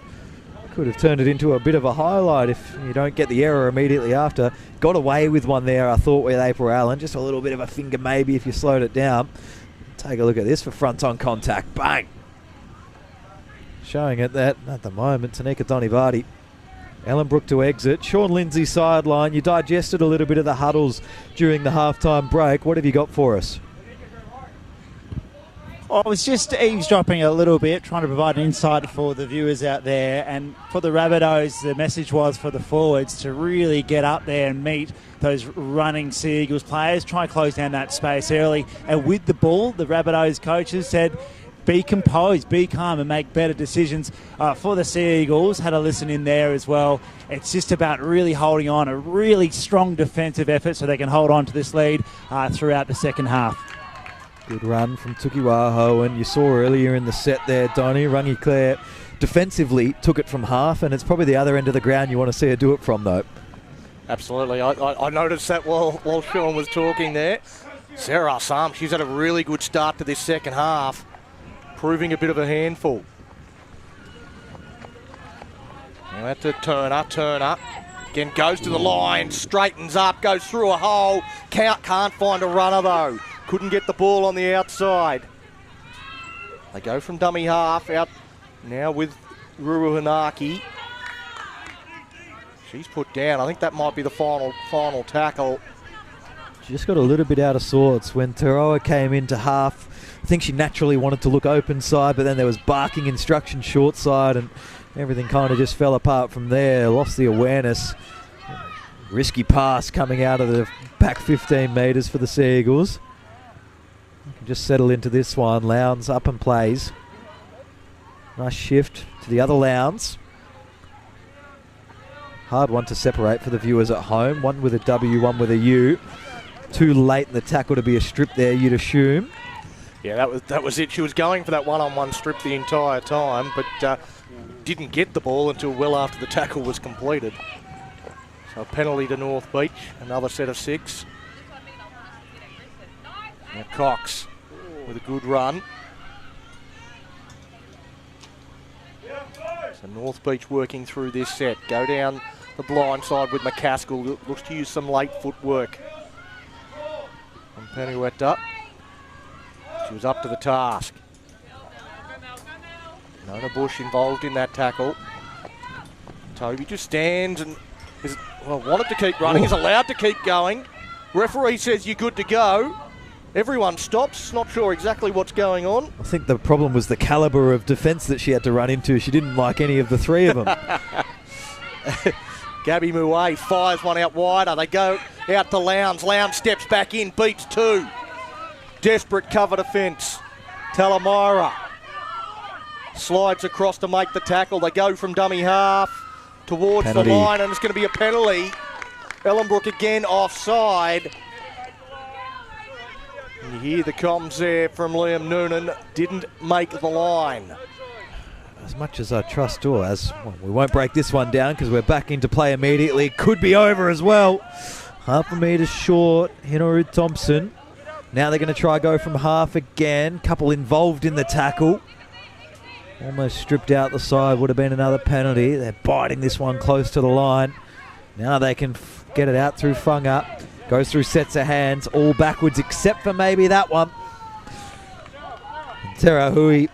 could have turned it into a bit of a highlight if you don't get the error immediately after. Got away with one there, I thought, with April Allen. Just a little bit of a finger maybe if you slowed it down. Take a look at this for front-on contact. Bang! Showing it that at the moment, Tanika Donny Varty. Ellenbrook to exit. Sean Lindsay sideline. You digested a little bit of the huddles during the halftime break. What have you got for us? I was just eavesdropping a little bit, trying to provide an insight for the viewers out there. And for the Rabbitohs, the message was for the forwards to really get up there and meet those running Sea Eagles players, try and close down that space early. And with the ball, the Rabbitohs coaches said, be composed, be calm and make better decisions. For the Sea Eagles, had a listen in there as well. It's just about really holding on, a really strong defensive effort so they can hold on to this lead throughout the second half. Good run from Tukiwaho, and you saw earlier in the set there, Donny, Rangi-Claire defensively took it from half, and it's probably the other end of the ground you want to see her do it from, though. Absolutely. I noticed that while Sean was talking there. Sarah Assam, she's had a really good start to this second half, proving a bit of a handful. Now that's a Turner. Again, goes to the line, straightens up, goes through a hole. Can't find a runner, though. Couldn't get the ball on the outside. They go from dummy half out now with Ruru Hanaki. She's put down. I think that might be the final tackle. She just got a little bit out of sorts when Teroa came into half. I think she naturally wanted to look open side, but then there was barking instruction short side and everything kind of just fell apart from there. Lost the awareness. Risky pass coming out of the back 15 metres for the Sea Eagles. Just settle into this one. Lowndes up and plays. Nice shift to the other Lowndes. Hard one to separate for the viewers at home. One with a W, one with a U. Too late in the tackle to be a strip there, you'd assume. Yeah, that was it. She was going for that one-on-one strip the entire time, but didn't get the ball until well after the tackle was completed. So a penalty to North Beach, another set of 6. Now Cox with a good run. So North Beach working through this set. Go down the blind side with McCaskill. Looks to use some late footwork. And Penuetta. She was up to the task. Nona Bush involved in that tackle. Toby just stands and wanted to keep running. Is allowed to keep going. Referee says you're good to go. Everyone stops, not sure exactly what's going on. I think the problem was the calibre of defence that she had to run into. She didn't like any of the three of them. Gabby Mouet fires one out wider. They go out to Lowndes. Lowndes steps back in, beats 2. Desperate cover defence. Talamira slides across to make the tackle. They go from dummy half towards penalty. The line, and it's going to be a penalty. Ellenbrook again offside. And you hear the comms there from Liam Noonan. Didn't make the line. As much as I trust we won't break this one down because we're back into play immediately. Could be over as well. Half a metre short. Hinoru Thompson. Now they're going to try go from half again. Couple involved in the tackle. Almost stripped out the side. Would have been another penalty. They're biting this one close to the line. Now they can get it out through Funga. Goes through sets of hands, all backwards except for maybe that one. Tera Hui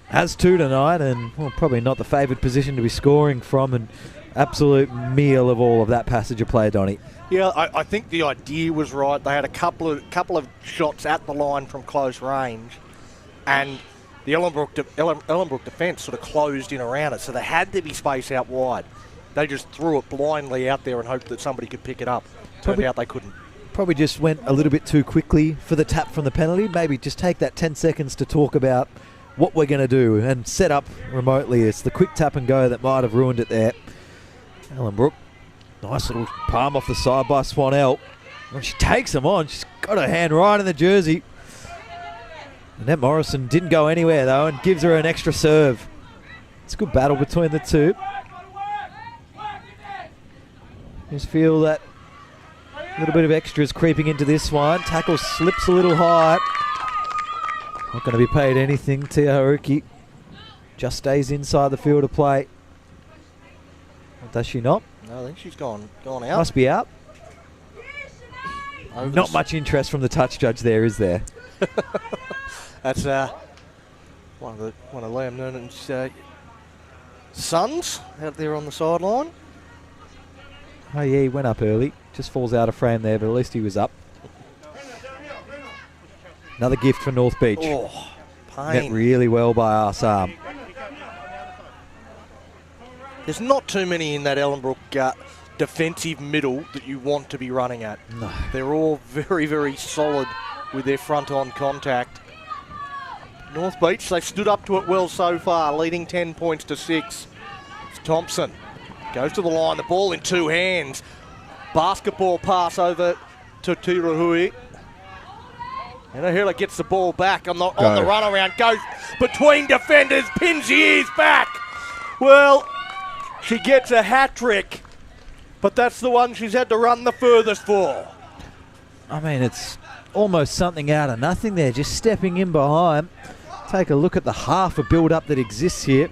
has 2 tonight, and well, probably not the favoured position to be scoring from. An absolute meal of all of that passage of play, Donny. Yeah, I think the idea was right. They had a couple of shots at the line from close range, and the Ellenbrook defence sort of closed in around it, so they had to be space out wide. They just threw it blindly out there and hoped that somebody could pick it up. Turned out they couldn't. Probably just went a little bit too quickly for the tap from the penalty. Maybe just take that 10 seconds to talk about what we're going to do and set up remotely. It's the quick tap and go that might have ruined it there. Ellenbrook, nice little palm off the side by Swanell. When she takes him on, she's got her hand right in the jersey. Annette Morrison didn't go anywhere though and gives her an extra serve. It's a good battle between the two. Just feel that a little bit of extras creeping into this one. Tackle slips a little high. Not going to be paid anything. Tia Haruki just stays inside the field of play. Does she not? No, I think she's gone out. Must be out. Not much interest from the touch judge there, is there? That's one of Liam Noonan's sons out there on the sideline. Oh yeah, he went up early. Just falls out of frame there, but at least he was up. Another gift for North Beach. Oh, pain. Met really well by Assam. There's not too many in that Ellenbrook defensive middle that you want to be running at. No. They're all very, very solid with their front-on contact. North Beach, they've stood up to it well so far, leading 10 points to 6. It's Thompson. Goes to the line, the ball in 2 hands. Basketball pass over to Tirahui. And Ahila gets the ball back on the run around. Goes between defenders, pins the ears back. Well, she gets a hat trick, but that's the one she's had to run the furthest for. I mean, it's almost something out of nothing there, just stepping in behind. Take a look at the half of build-up that exists here.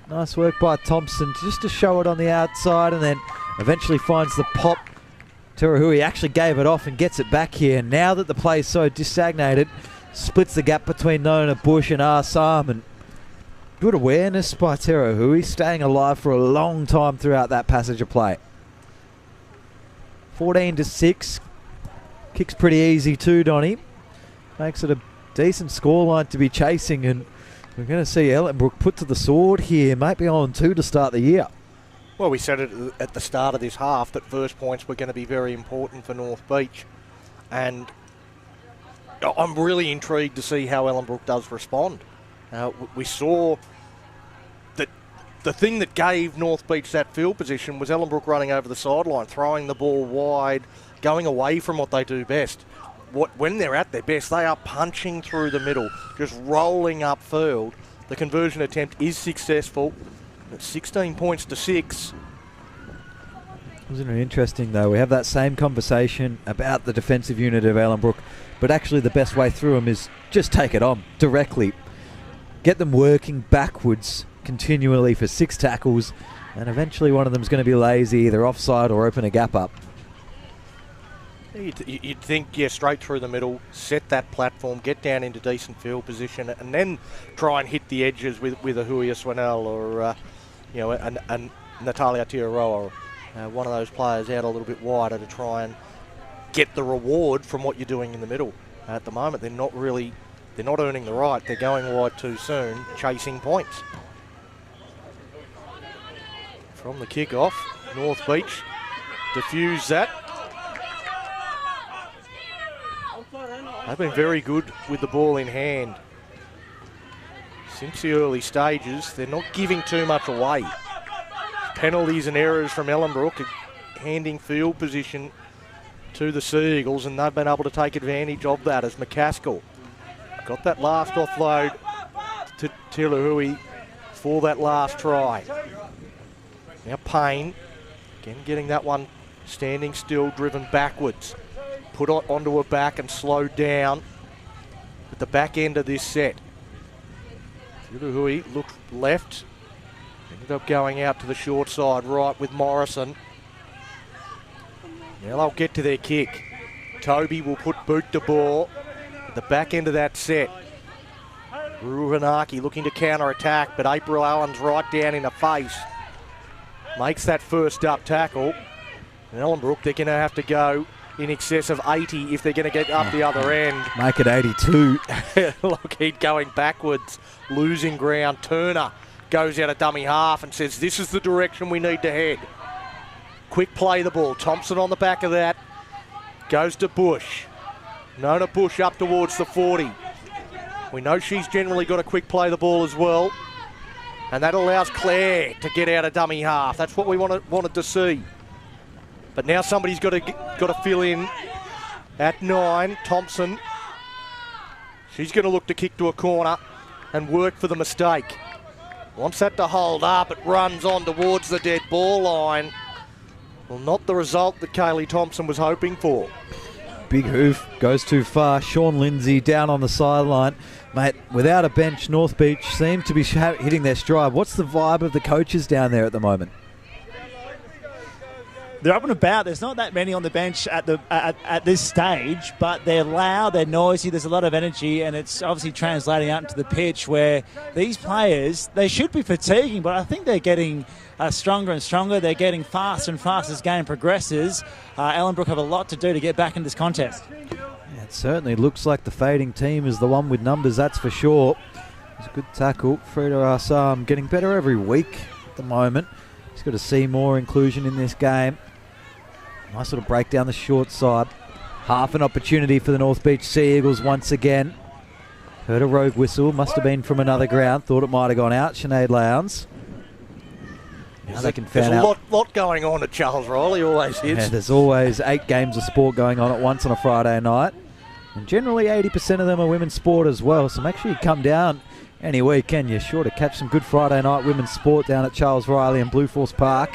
Nice work by Thompson just to show it on the outside and then eventually finds the pop. Terahui actually gave it off and gets it back here. Now that the play is so disagnated, splits the gap between Nona Bush and Assam, and good awareness by Terahui, staying alive for a long time throughout that passage of play. 14-6. Kicks pretty easy too, Donny. Makes it a decent scoreline to be chasing, and we're going to see Ellenbrook put to the sword here. Might be on 2 to start the year. Well, we said it at the start of this half that first points were going to be very important for North Beach. And I'm really intrigued to see how Ellenbrook does respond. We saw that the thing that gave North Beach that field position was Ellenbrook running over the sideline, throwing the ball wide, going away from what they do best. When they're at their best, they are punching through the middle, just rolling upfield. The conversion attempt is successful. It's 16 points to 6. Isn't it interesting, though? We have that same conversation about the defensive unit of Ellenbrook, but actually the best way through them is just take it on directly. Get them working backwards continually for 6 tackles, and eventually one of them is going to be lazy, either offside or open a gap up. You'd think, yeah, straight through the middle, set that platform, get down into decent field position, and then try and hit the edges with a Huia Swanell or a Natalia Tiaroa, one of those players out a little bit wider to try and get the reward from what you're doing in the middle. At the moment, they're not earning the right. They're going wide too soon, chasing points. From the kickoff, North Beach diffuse that. They've been very good with the ball in hand. Since the early stages, they're not giving too much away. Penalties and errors from Ellenbrook are handing field position to the Seagulls, and they've been able to take advantage of that as McCaskill got that last offload to Tilahui for that last try. Now Payne, again getting that one standing still, driven backwards. Put onto her back and slowed down at the back end of this set. Tilahui looked left, ended up going out to the short side right with Morrison. Now they'll get to their kick. Toby will put boot to ball at the back end of that set. Ruanaki looking to counter-attack, but April Allen's right down in the face. Makes that first up tackle. And Ellenbrook, they're going to have to go in excess of 80 if they're going to get up the other end. Make it 82. Lockheed going backwards, losing ground. Turner goes out of dummy half and says, this is the direction we need to head. Quick play the ball. Thompson on the back of that. Goes to Bush. Nona Bush up towards the 40. We know she's generally got a quick play the ball as well. And that allows Claire to get out of dummy half. That's what we wanted to see. But now somebody's got to fill in at 9. Thompson. She's going to look to kick to a corner and work for the mistake. Wants that to hold up. It runs on towards the dead ball line. Well, not the result that Kaylee Thompson was hoping for. Big hoof, goes too far. Sean Lindsay down on the sideline. Mate, without a bench, North Beach seem to be hitting their stride. What's the vibe of the coaches down there at the moment? They're up and about. There's not that many on the bench at this stage, but they're loud, they're noisy, there's a lot of energy, and it's obviously translating out into the pitch where these players, they should be fatiguing, but I think they're getting stronger and stronger. They're getting faster and faster as game progresses. Ellenbrook have a lot to do to get back in this contest. Yeah, it certainly looks like the fading team is the one with numbers, that's for sure. It's a good tackle. Frida Assam getting better every week at the moment. He's got to see more inclusion in this game. Nice little break down the short side. Half an opportunity for the North Beach Sea Eagles once again. Heard a rogue whistle. Must have been from another ground. Thought it might have gone out. Sinead Lowndes. Now they can fan out. There's a lot going on at Charles Riley. Always is. Yeah, there's always 8 games of sport going on at once on a Friday night. And generally 80% of them are women's sport as well. So make sure you come down any weekend. You're sure to catch some good Friday night women's sport down at Charles Riley and Blueforce Park.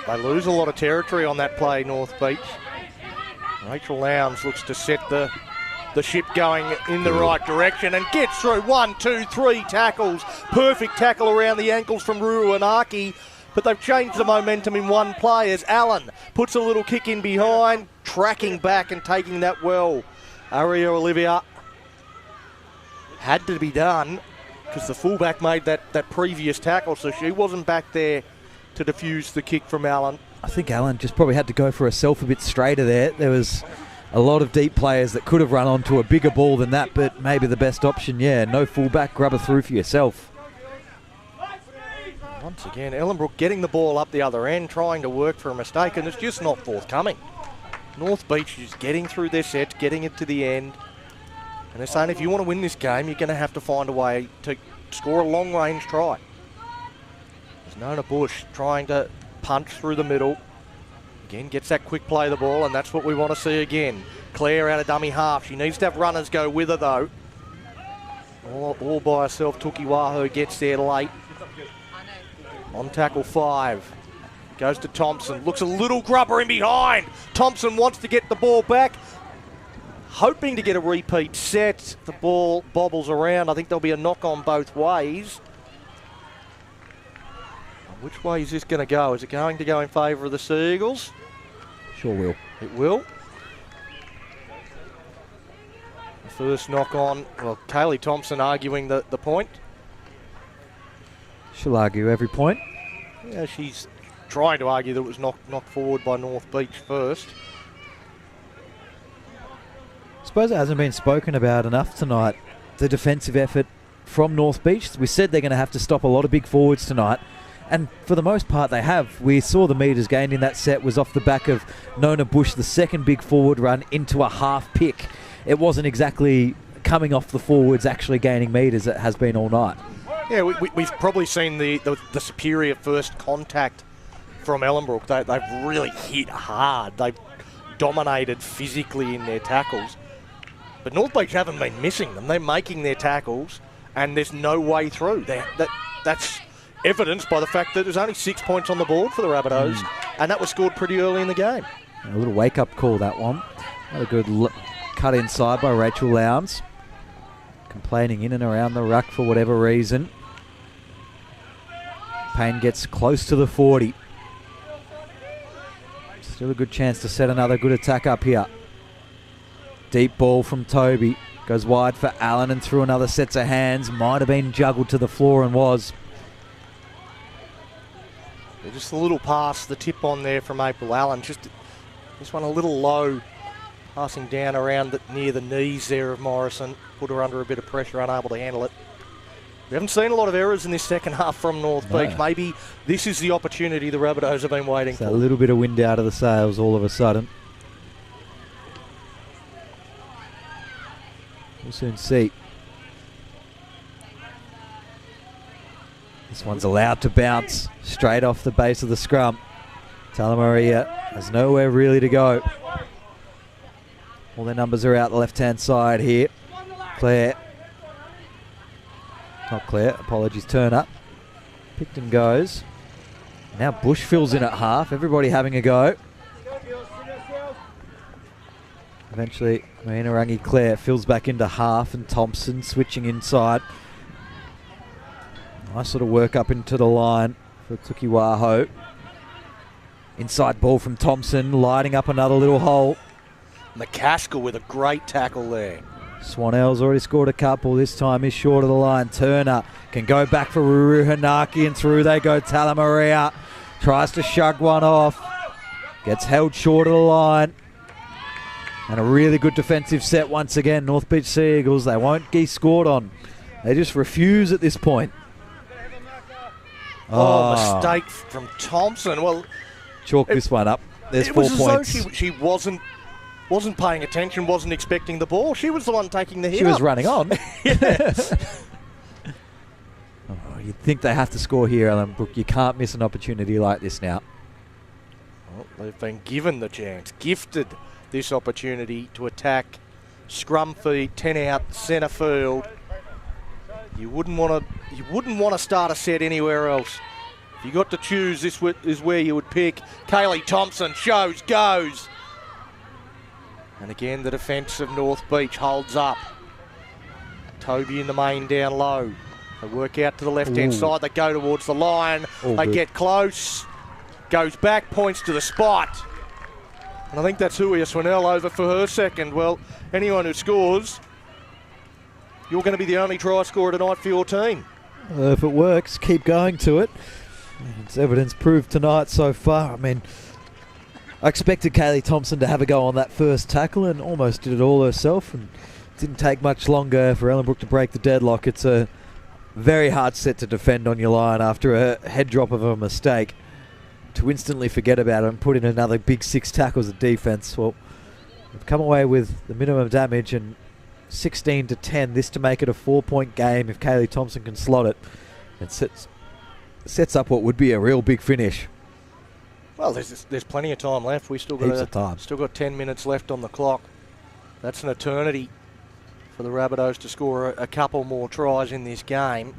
They lose a lot of territory on that play, North Beach. Rachel Lowndes looks to set the ship going in the right direction and gets through 1, 2, 3 tackles. Perfect tackle around the ankles from Ruanaki, but they've changed the momentum in one play as Allen puts a little kick in behind, tracking back and taking that well. Aria Olivia had to be done because the fullback made that previous tackle, so she wasn't back there to defuse the kick from Allen. I think Allen just probably had to go for herself a bit straighter there. There was a lot of deep players that could have run onto a bigger ball than that, but maybe the best option, yeah, no fullback, grab her through for yourself. Once again, Ellenbrook getting the ball up the other end, trying to work for a mistake, and it's just not forthcoming. North Beach is getting through their sets, getting it to the end, and they're saying if you want to win this game, you're going to have to find a way to score a long-range try. Nona Bush trying to punch through the middle. Again, gets that quick play the ball, and that's what we want to see again. Claire out of dummy half. She needs to have runners go with her, though. All by herself, Tukiwaho gets there late. On tackle 5. Goes to Thompson. Looks a little grubber in behind. Thompson wants to get the ball back. Hoping to get a repeat set. The ball bobbles around. I think there'll be a knock on both ways. Which way is this going to go? Is it going to go in favour of the Sea Eagles? Sure will. It will. The first knock on, well, Kaylee Thompson arguing the point. She'll argue every point. Yeah, she's trying to argue that it was knocked forward by North Beach first. I suppose it hasn't been spoken about enough tonight, the defensive effort from North Beach. We said they're going to have to stop a lot of big forwards tonight. And for the most part, they have. We saw the metres gained in that set was off the back of Nona Bush, the second big forward run into a half pick. It wasn't exactly coming off the forwards, actually gaining metres. It has been all night. Yeah, we've probably seen the superior first contact from Ellenbrook. They've really hit hard. They've dominated physically in their tackles. But North Beach haven't been missing them. They're making their tackles, and there's no way through. That's evidenced by the fact that there's only 6 points on the board for the Rabbitohs, and that was scored pretty early in the game. A little wake-up call, that one. Another good cut inside by Rachel Lowndes. Complaining in and around the ruck for whatever reason. Payne gets close to the 40. Still a good chance to set another good attack up here. Deep ball from Toby. Goes wide for Allen and through another sets of hands. Might have been juggled to the floor and was. Yeah, just a little pass, the tip on there from April Allen. Just one a little low, passing down around near the knees there of Morrison. Put her under a bit of pressure, unable to handle it. We haven't seen a lot of errors in this second half from North Beach. Maybe this is the opportunity the Rabbitohs have been waiting for. A little bit of wind out of the sails all of a sudden. We'll soon see. This one's allowed to bounce straight off the base of the scrum. Talamaria has nowhere really to go. All their numbers are out the left-hand side here. Claire. Not Claire, apologies, Turner. Picton goes. Now Bush fills in at half. Everybody having a go. Eventually, Mainarangi Claire fills back into half and Thompson switching inside. Nice sort of work up into the line for Tukiwaho. Inside ball from Thompson, lighting up another little hole. McCaskill with a great tackle there. Swanell's already scored a couple. This time is short of the line. Turner can go back for Ruru Hanaki and through they go. Talamaria tries to shug one off. Gets held short of the line. And a really good defensive set once again. North Beach Sea Eagles, they won't get scored on. They just refuse at this point. Mistake from Thompson. Well, chalk this one up. There's 4 points. As though she wasn't paying attention, wasn't expecting the ball. She was the one taking the hit. She was running on. You'd think they have to score here, Ellenbrook. You can't miss an opportunity like this now. Well, they've been given the chance, gifted this opportunity to attack. Scrum feed, 10 out, centre field. You wouldn't want to start a set anywhere else. If you got to choose, this is where you would pick. Kaylee Thompson goes. And again, the defence of North Beach holds up. Toby in the main down low. They work out to the left-hand side. They go towards the line. They get close. Goes back, points to the spot. And I think that's Huia Swanell over for her second. Well, anyone who scores, you're going to be the only try scorer tonight for your team. If it works, keep going to it. It's evidence proved tonight so far. I mean, I expected Kaylee Thompson to have a go on that first tackle and almost did it all herself. And it didn't take much longer for Ellenbrook to break the deadlock. It's a very hard set to defend on your line after a head drop of a mistake. To instantly forget about it and put in another big 6 tackles of defence. Well, we've come away with the minimum damage and 16-10. This to make it a 4-point game if Kaylee Thompson can slot it. It sets up what would be a real big finish. Well, there's plenty of time left. We still got 10 minutes left on the clock. That's an eternity for the Rabbitohs to score a couple more tries in this game.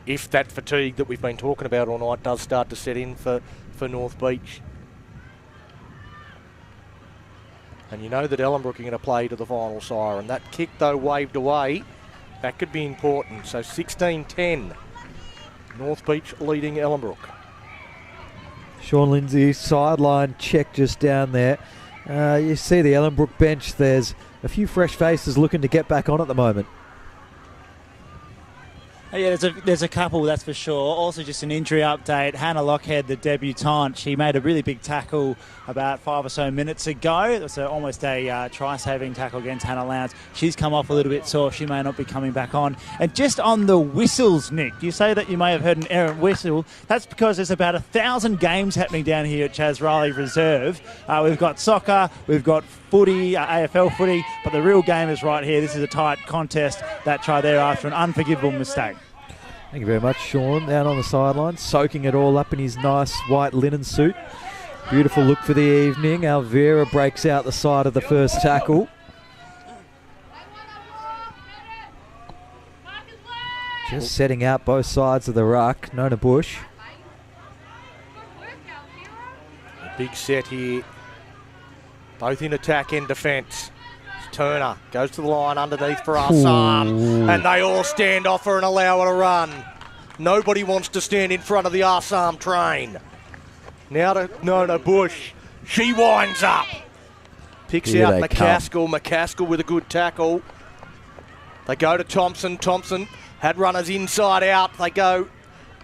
If that fatigue that we've been talking about all night does start to set in for North Beach. And you know that Ellenbrook are going to play to the final siren. That kick, though, waved away. That could be important. So 16-10. North Beach leading Ellenbrook. Sean Lindsay, sideline check just down there. You see the Ellenbrook bench. There's a few fresh faces looking to get back on at the moment. Yeah, there's a couple, that's for sure. Also, just an injury update. Hannah Lockhead, the debutante, she made a really big tackle about 5 or so minutes ago. It was almost a try-saving tackle against Hannah Lowndes. She's come off a little bit sore. She may not be coming back on. And just on the whistles, Nick, you say that you may have heard an errant whistle. That's because there's about 1,000 games happening down here at Chas Riley Reserve. We've got soccer, we've got footy, AFL footy, but the real game is right here. This is a tight contest. That try there after an unforgivable mistake. Thank you very much, Sean, down on the sideline, soaking it all up in his nice white linen suit. Beautiful look for the evening. Alvera breaks out the side of the first tackle. Just setting out both sides of the ruck. Nona Bush. A big set here. Both in attack and defence. Turner goes to the line underneath for Assam, and they all stand off her and allow her to run. Nobody wants to stand in front of the Assam train. Now to Nona Bush. She winds up. Picks Here out they McCaskill. McCaskill with a good tackle. They go to Thompson. Thompson had runners inside out. They go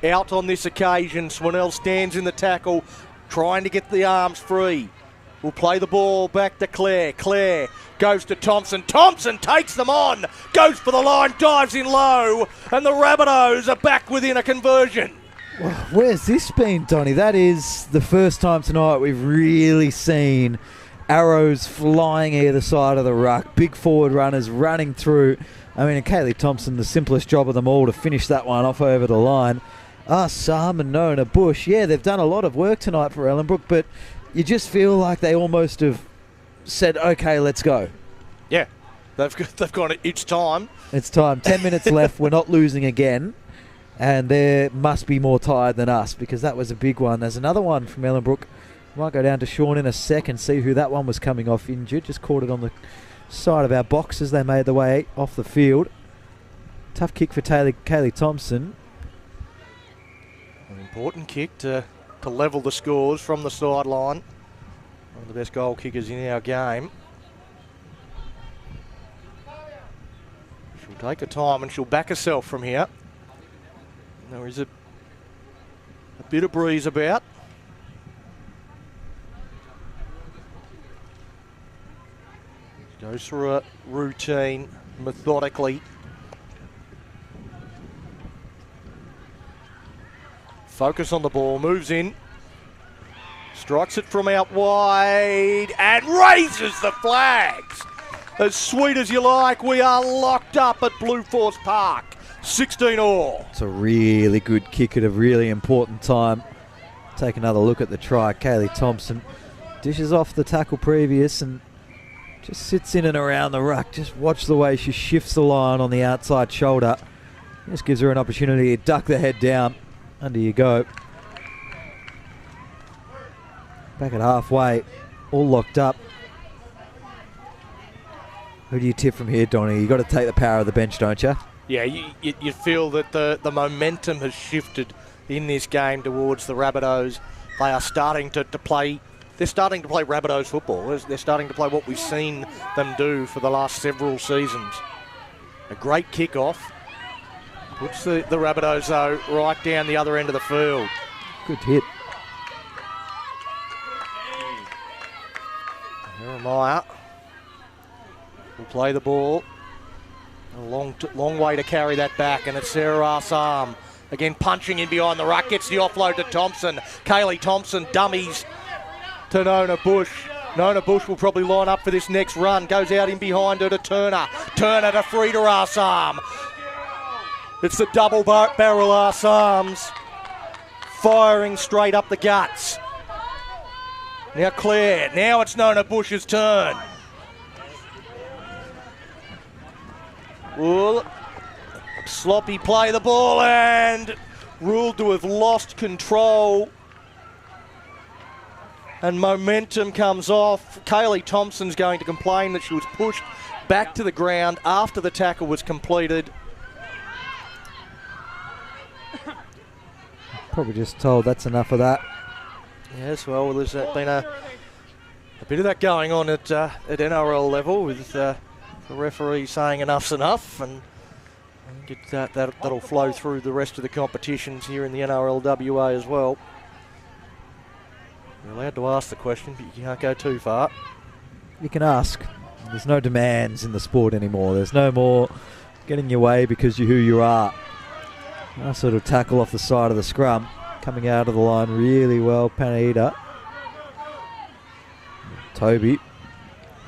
out on this occasion. Swanell stands in the tackle, trying to get the arms free. Will play the ball back to Clare. Clare goes to Thompson. Thompson takes them on. Goes for the line, dives in low. And the Rabbitohs are back within a conversion. Well, where's this been, Donny? That is the first time tonight we've really seen arrows flying either side of the ruck. Big forward runners running through. I mean, and Kaylee Thompson, the simplest job of them all to finish that one off over the line. Sam and Nona Bush, yeah, they've done a lot of work tonight for Ellenbrook, but you just feel like they almost have said, okay, let's go. Yeah, they've got it. It's time. It's time. 10 minutes left. We're not losing again. And they must be more tired than us, because that was a big one. There's another one from Ellenbrook. Might go down to Sean in a second, see who that one was coming off injured. Just caught it on the side of our box as they made their way off the field. Tough kick for Kaylee Thompson. An important kick to level the scores from the sideline. One of the best goal kickers in our game. She'll take her time and she'll back herself from here. There is a bit of breeze about. Goes through a routine methodically. Focus on the ball, moves in. Strikes it from out wide and raises the flags. As sweet as you like, we are locked up at Blueforce Park. 16-all. It's a really good kick at a really important time. Take another look at the try. Kaylee Thompson dishes off the tackle previous and just sits in and around the ruck. Just watch the way she shifts the line on the outside shoulder. Just gives her an opportunity to duck the head down. Under you go. Back at halfway, all locked up. Who do you tip from here, Donny? You got to take the power of the bench, don't you? Yeah, you feel that the momentum has shifted in this game towards the Rabbitohs. They are starting to play. They're starting to play Rabbitohs football. They're starting to play what we've seen them do for the last several seasons. A great kick-off. Puts the Rabbitohs, though, right down the other end of the field. Good hit. Jeremiah will play the ball. A long way to carry that back, and it's Sarah Arsam again punching in behind the ruck. Gets the offload to Thompson. Kaylee Thompson dummies to Nona Bush. Nona Bush will probably line up for this next run. Goes out in behind her to Turner. Turner to Frida Arsam. It's the double barrel Arsams firing straight up the guts. Now Claire. Now it's Nona Bush's turn. Well, sloppy play the ball and ruled to have lost control. And momentum comes off. Kaylee Thompson's going to complain that she was pushed back to the ground after the tackle was completed. Probably just told that's enough of that. Yes, well, there's been a bit of that going on at NRL level with the referee saying enough's enough, and get that'll flow through the rest of the competitions here in the NRL WA as well. You're allowed to ask the question, but you can't go too far. You can ask. There's no demands in the sport anymore. There's no more getting your way because you're who you are. Nice sort of tackle off the side of the scrum. Coming out of the line really well, Panetta. Toby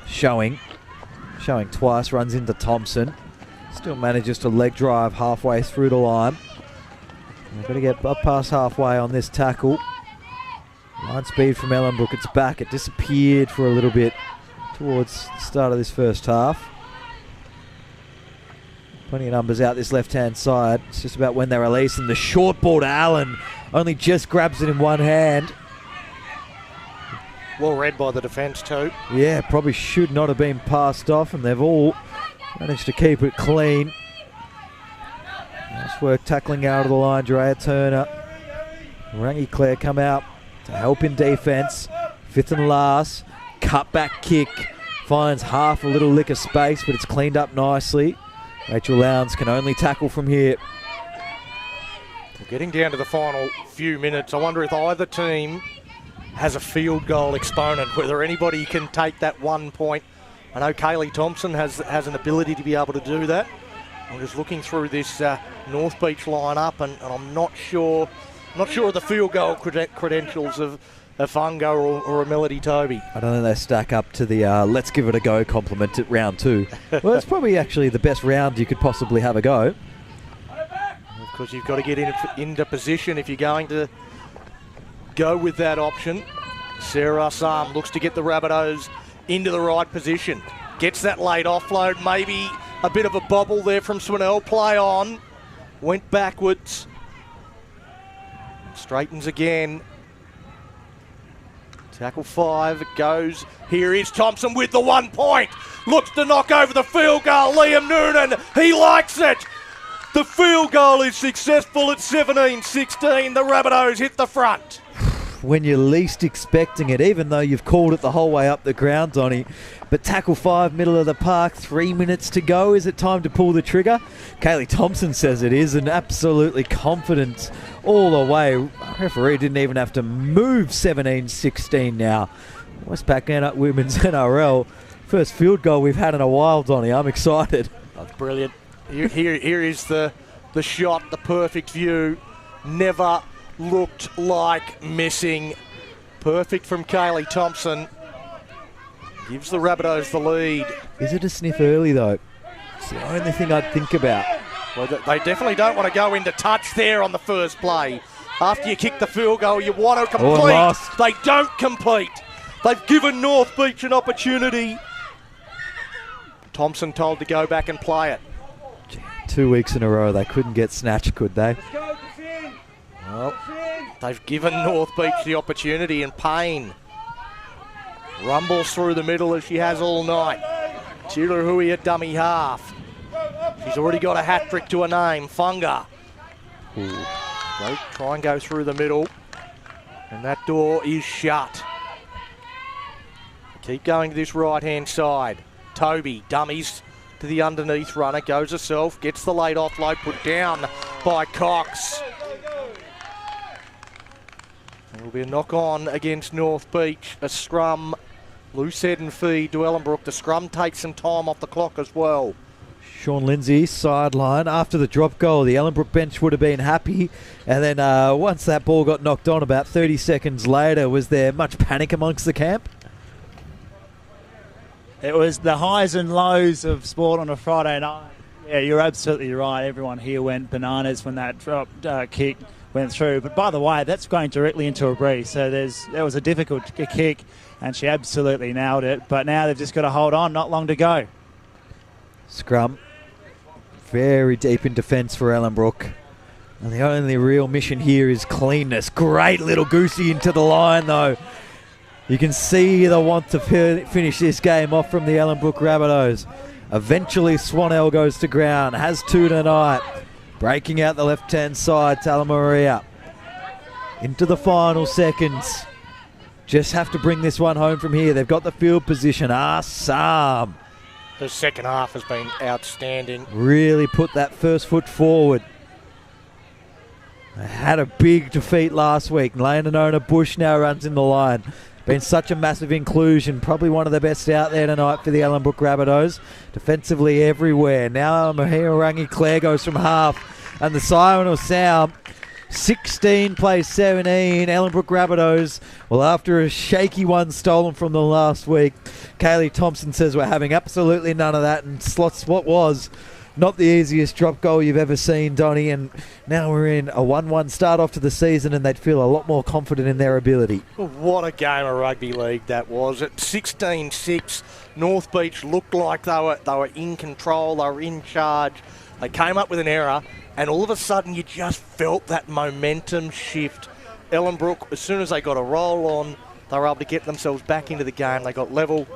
showing twice, runs into Thompson. Still manages to leg drive halfway through the line. We've got to get up past halfway on this tackle. Line speed from Ellenbrook. It's back. It disappeared for a little bit towards the start of this first half. Plenty of numbers out this left-hand side. It's just about when they release, and the short ball to Allen only just grabs it in one hand. Well read by the defence too. Yeah, probably should not have been passed off, and they've all managed to keep it clean. Nice work tackling out of the line. Drea Turner, Rangi Clare come out to help in defence. Fifth and last, cutback kick finds half a little lick of space, but it's cleaned up nicely. Rachel Lowndes can only tackle from here. We're getting down to the final few minutes. I wonder if either team has a field goal exponent, whether anybody can take that 1 point. I know Kaylee Thompson has an ability to be able to do that. I'm just looking through this North Beach lineup, and I'm not sure of the field goal credentials of Fungo or a Melody Toby. I don't think they stack up to the let's give it a go compliment at round 2. Well, it's probably actually the best round you could possibly have a go. Because you've got to get into position if you're going to go with that option. Sarah Assam looks to get the Rabbitohs into the right position. Gets that late offload, maybe a bit of a bobble there from Swinnell. Play on, went backwards. Straightens again. Tackle 5, it goes. Here is Thompson with the 1 point. Looks to knock over the field goal. Liam Noonan, he likes it. The field goal is successful at 17-16. The Rabbitohs hit the front. When you're least expecting it, even though you've called it the whole way up the ground, Donny. But tackle 5, middle of the park, 3 minutes to go. Is it time to pull the trigger? Kaylee Thompson says it is, and absolutely confident all the way. Referee didn't even have to move. 17-16 now. Westpac Women's NRL. First field goal we've had in a while, Donny. I'm excited. That's brilliant. Here is the shot, the perfect view. Never looked like missing. Perfect from Kaylee Thompson. Gives the Rabbitohs the lead. Is it a sniff early, though? It's the only thing I'd think about. Well, they definitely don't want to go into touch there on the first play. After you kick the field goal, you want to complete. They don't complete. They've given North Beach an opportunity. Thompson told to go back and play it. 2 weeks in a row, they couldn't get snatched, could they? Well, they've given North Beach the opportunity, and Payne rumbles through the middle as she has all night. Tila Hui at dummy half. She's already got a hat-trick to her name. Funga. Try and go through the middle. And that door is shut. Keep going to this right-hand side. Toby dummies to the underneath runner. Goes herself. Gets the late offload put down by Cox. There will be a knock-on against North Beach. A scrum. Loose head and feed to Ellenbrook. The scrum takes some time off the clock as well. Sean Lindsay, sideline. After the drop goal, the Ellenbrook bench would have been happy. And then once that ball got knocked on, about 30 seconds later, was there much panic amongst the camp? It was the highs and lows of sport on a Friday night. Yeah, you're absolutely right. Everyone here went bananas when that drop kick went through. But by the way, that's going directly into a breeze. So there was a difficult kick, and she absolutely nailed it. But now they've just got to hold on. Not long to go. Scrum. Very deep in defence for Ellenbrook. And the only real mission here is cleanness. Great little goosey into the line, though. You can see the want to finish this game off from the Ellenbrook Rabbitohs. Eventually, Swanell goes to ground. Has 2 tonight. Breaking out the left-hand side, Talamaria. Into the final seconds. Just have to bring this one home from here. They've got the field position. Assam. The second half has been outstanding. Really put that first foot forward. They had a big defeat last week. Leonona Bush now runs in the line. Been such a massive inclusion. Probably one of the best out there tonight for the Ellenbrook Rabbitohs. Defensively everywhere. Now Mahira Claire goes from half. And the siren will sound. 16 plays 17. Ellenbrook Rabbitohs. Well, after a shaky one stolen from them last week, Kaylee Thompson says we're having absolutely none of that, and slots what was not the easiest drop goal you've ever seen, Donny. And now we're in a 1-1 start off to the season, and they'd feel a lot more confident in their ability. What a game of rugby league that was. At 16-6, North Beach looked like they were in control, they were in charge. They came up with an error, and all of a sudden you just felt that momentum shift. Ellenbrook, as soon as they got a roll on, they were able to get themselves back into the game. They got level,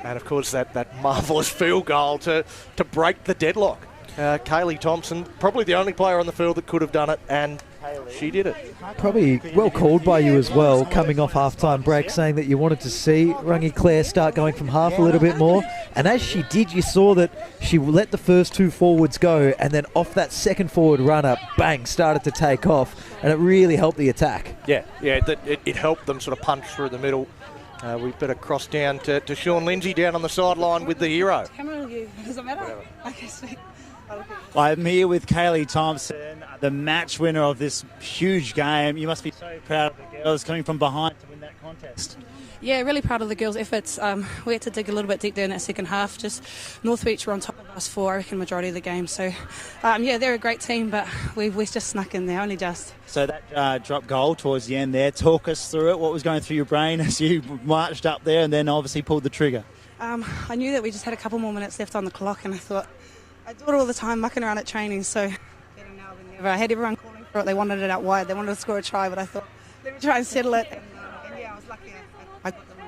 and of course that marvellous field goal to break the deadlock. Kaylee Thompson, probably the only player on the field that could have done it, and She did it. Probably well called by you as well, coming off half-time break, saying that you wanted to see Rangi Clare start going from half a little bit more. And as she did, you saw that she let the first two forwards go, and then off that second forward runner, bang, started to take off, and it really helped the attack. Yeah, it helped them sort of punch through the middle. We better cross down to Sean Lindsay down on the sideline with the hero. Does it matter? Okay, sweet. I'm here with Kaylee Thompson, the match winner of this huge game. You must be so proud of the girls coming from behind to win that contest. Yeah, really proud of the girls' efforts. We had to dig a little bit deep there in that second half. Just North Beach were on top of us for, I reckon, majority of the game. So, they're a great team, but we just snuck in there, only just. So that drop goal towards the end there, talk us through it. What was going through your brain as you marched up there and then obviously pulled the trigger? I knew that we just had a couple more minutes left on the clock, and I thought, I do it all the time, mucking around at training, so better now than never. I had everyone calling for it. They wanted it out wide. They wanted to score a try, but I thought, let me try and settle it. And I was lucky. I got the win.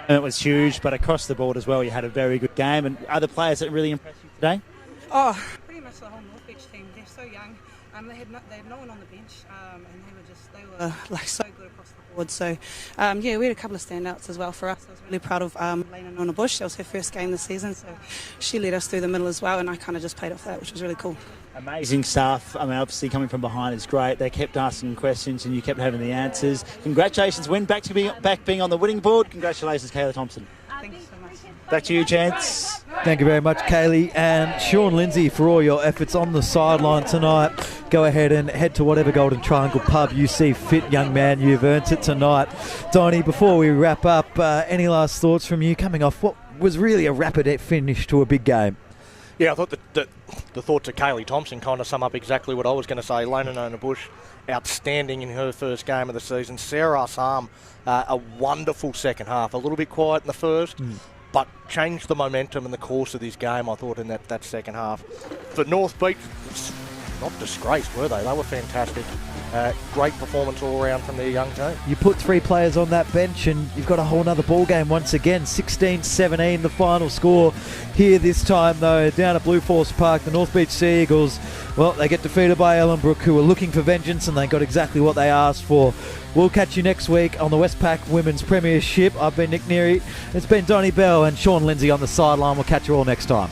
And it was huge, but across the board as well, you had a very good game. And other players that really impressed you today? Oh, pretty much the whole North Beach team. They're so young. They had no one on the bench, and they were like so good across the board. So, we had a couple of standouts as well for us. I was really proud of Lena Nona Bush. That was her first game this season, so she led us through the middle as well, and I kind of just played off that, which was really cool. Amazing stuff. I mean, obviously coming from behind is great. They kept asking questions, and you kept having the answers. Congratulations, win back being on the winning board. Congratulations, Kayla Thompson. Thank you so much. Back to you, Chance. Thank you very much, Kaylee, and Sean Lindsay, for all your efforts on the sideline tonight. Go ahead and head to whatever Golden Triangle pub you see fit, young man. You've earned it tonight. Donnie, before we wrap up, any last thoughts from you coming off what was really a rapid finish to a big game? Yeah, I thought the thoughts of Kaylee Thompson kind of sum up exactly what I was going to say. Lena Nona Bush, outstanding in her first game of the season. Sarah Assam, a wonderful second half. A little bit quiet in the first, but changed the momentum and the course of this game, I thought, in that second half. For North Beach, not disgraced, were they? They were fantastic. Great performance all around from their young team. You put three players on that bench and you've got a whole other ball game once again. 16-17 the final score here this time, though, down at Blueforce Park. The North Beach Sea Eagles, well, they get defeated by Ellenbrook, who were looking for vengeance, and they got exactly what they asked for. We'll catch you next week on the Westpac Women's Premiership. I've been Nick Neary. It's been Donnie Bell and Sean Lindsay on the sideline. We'll catch you all next time.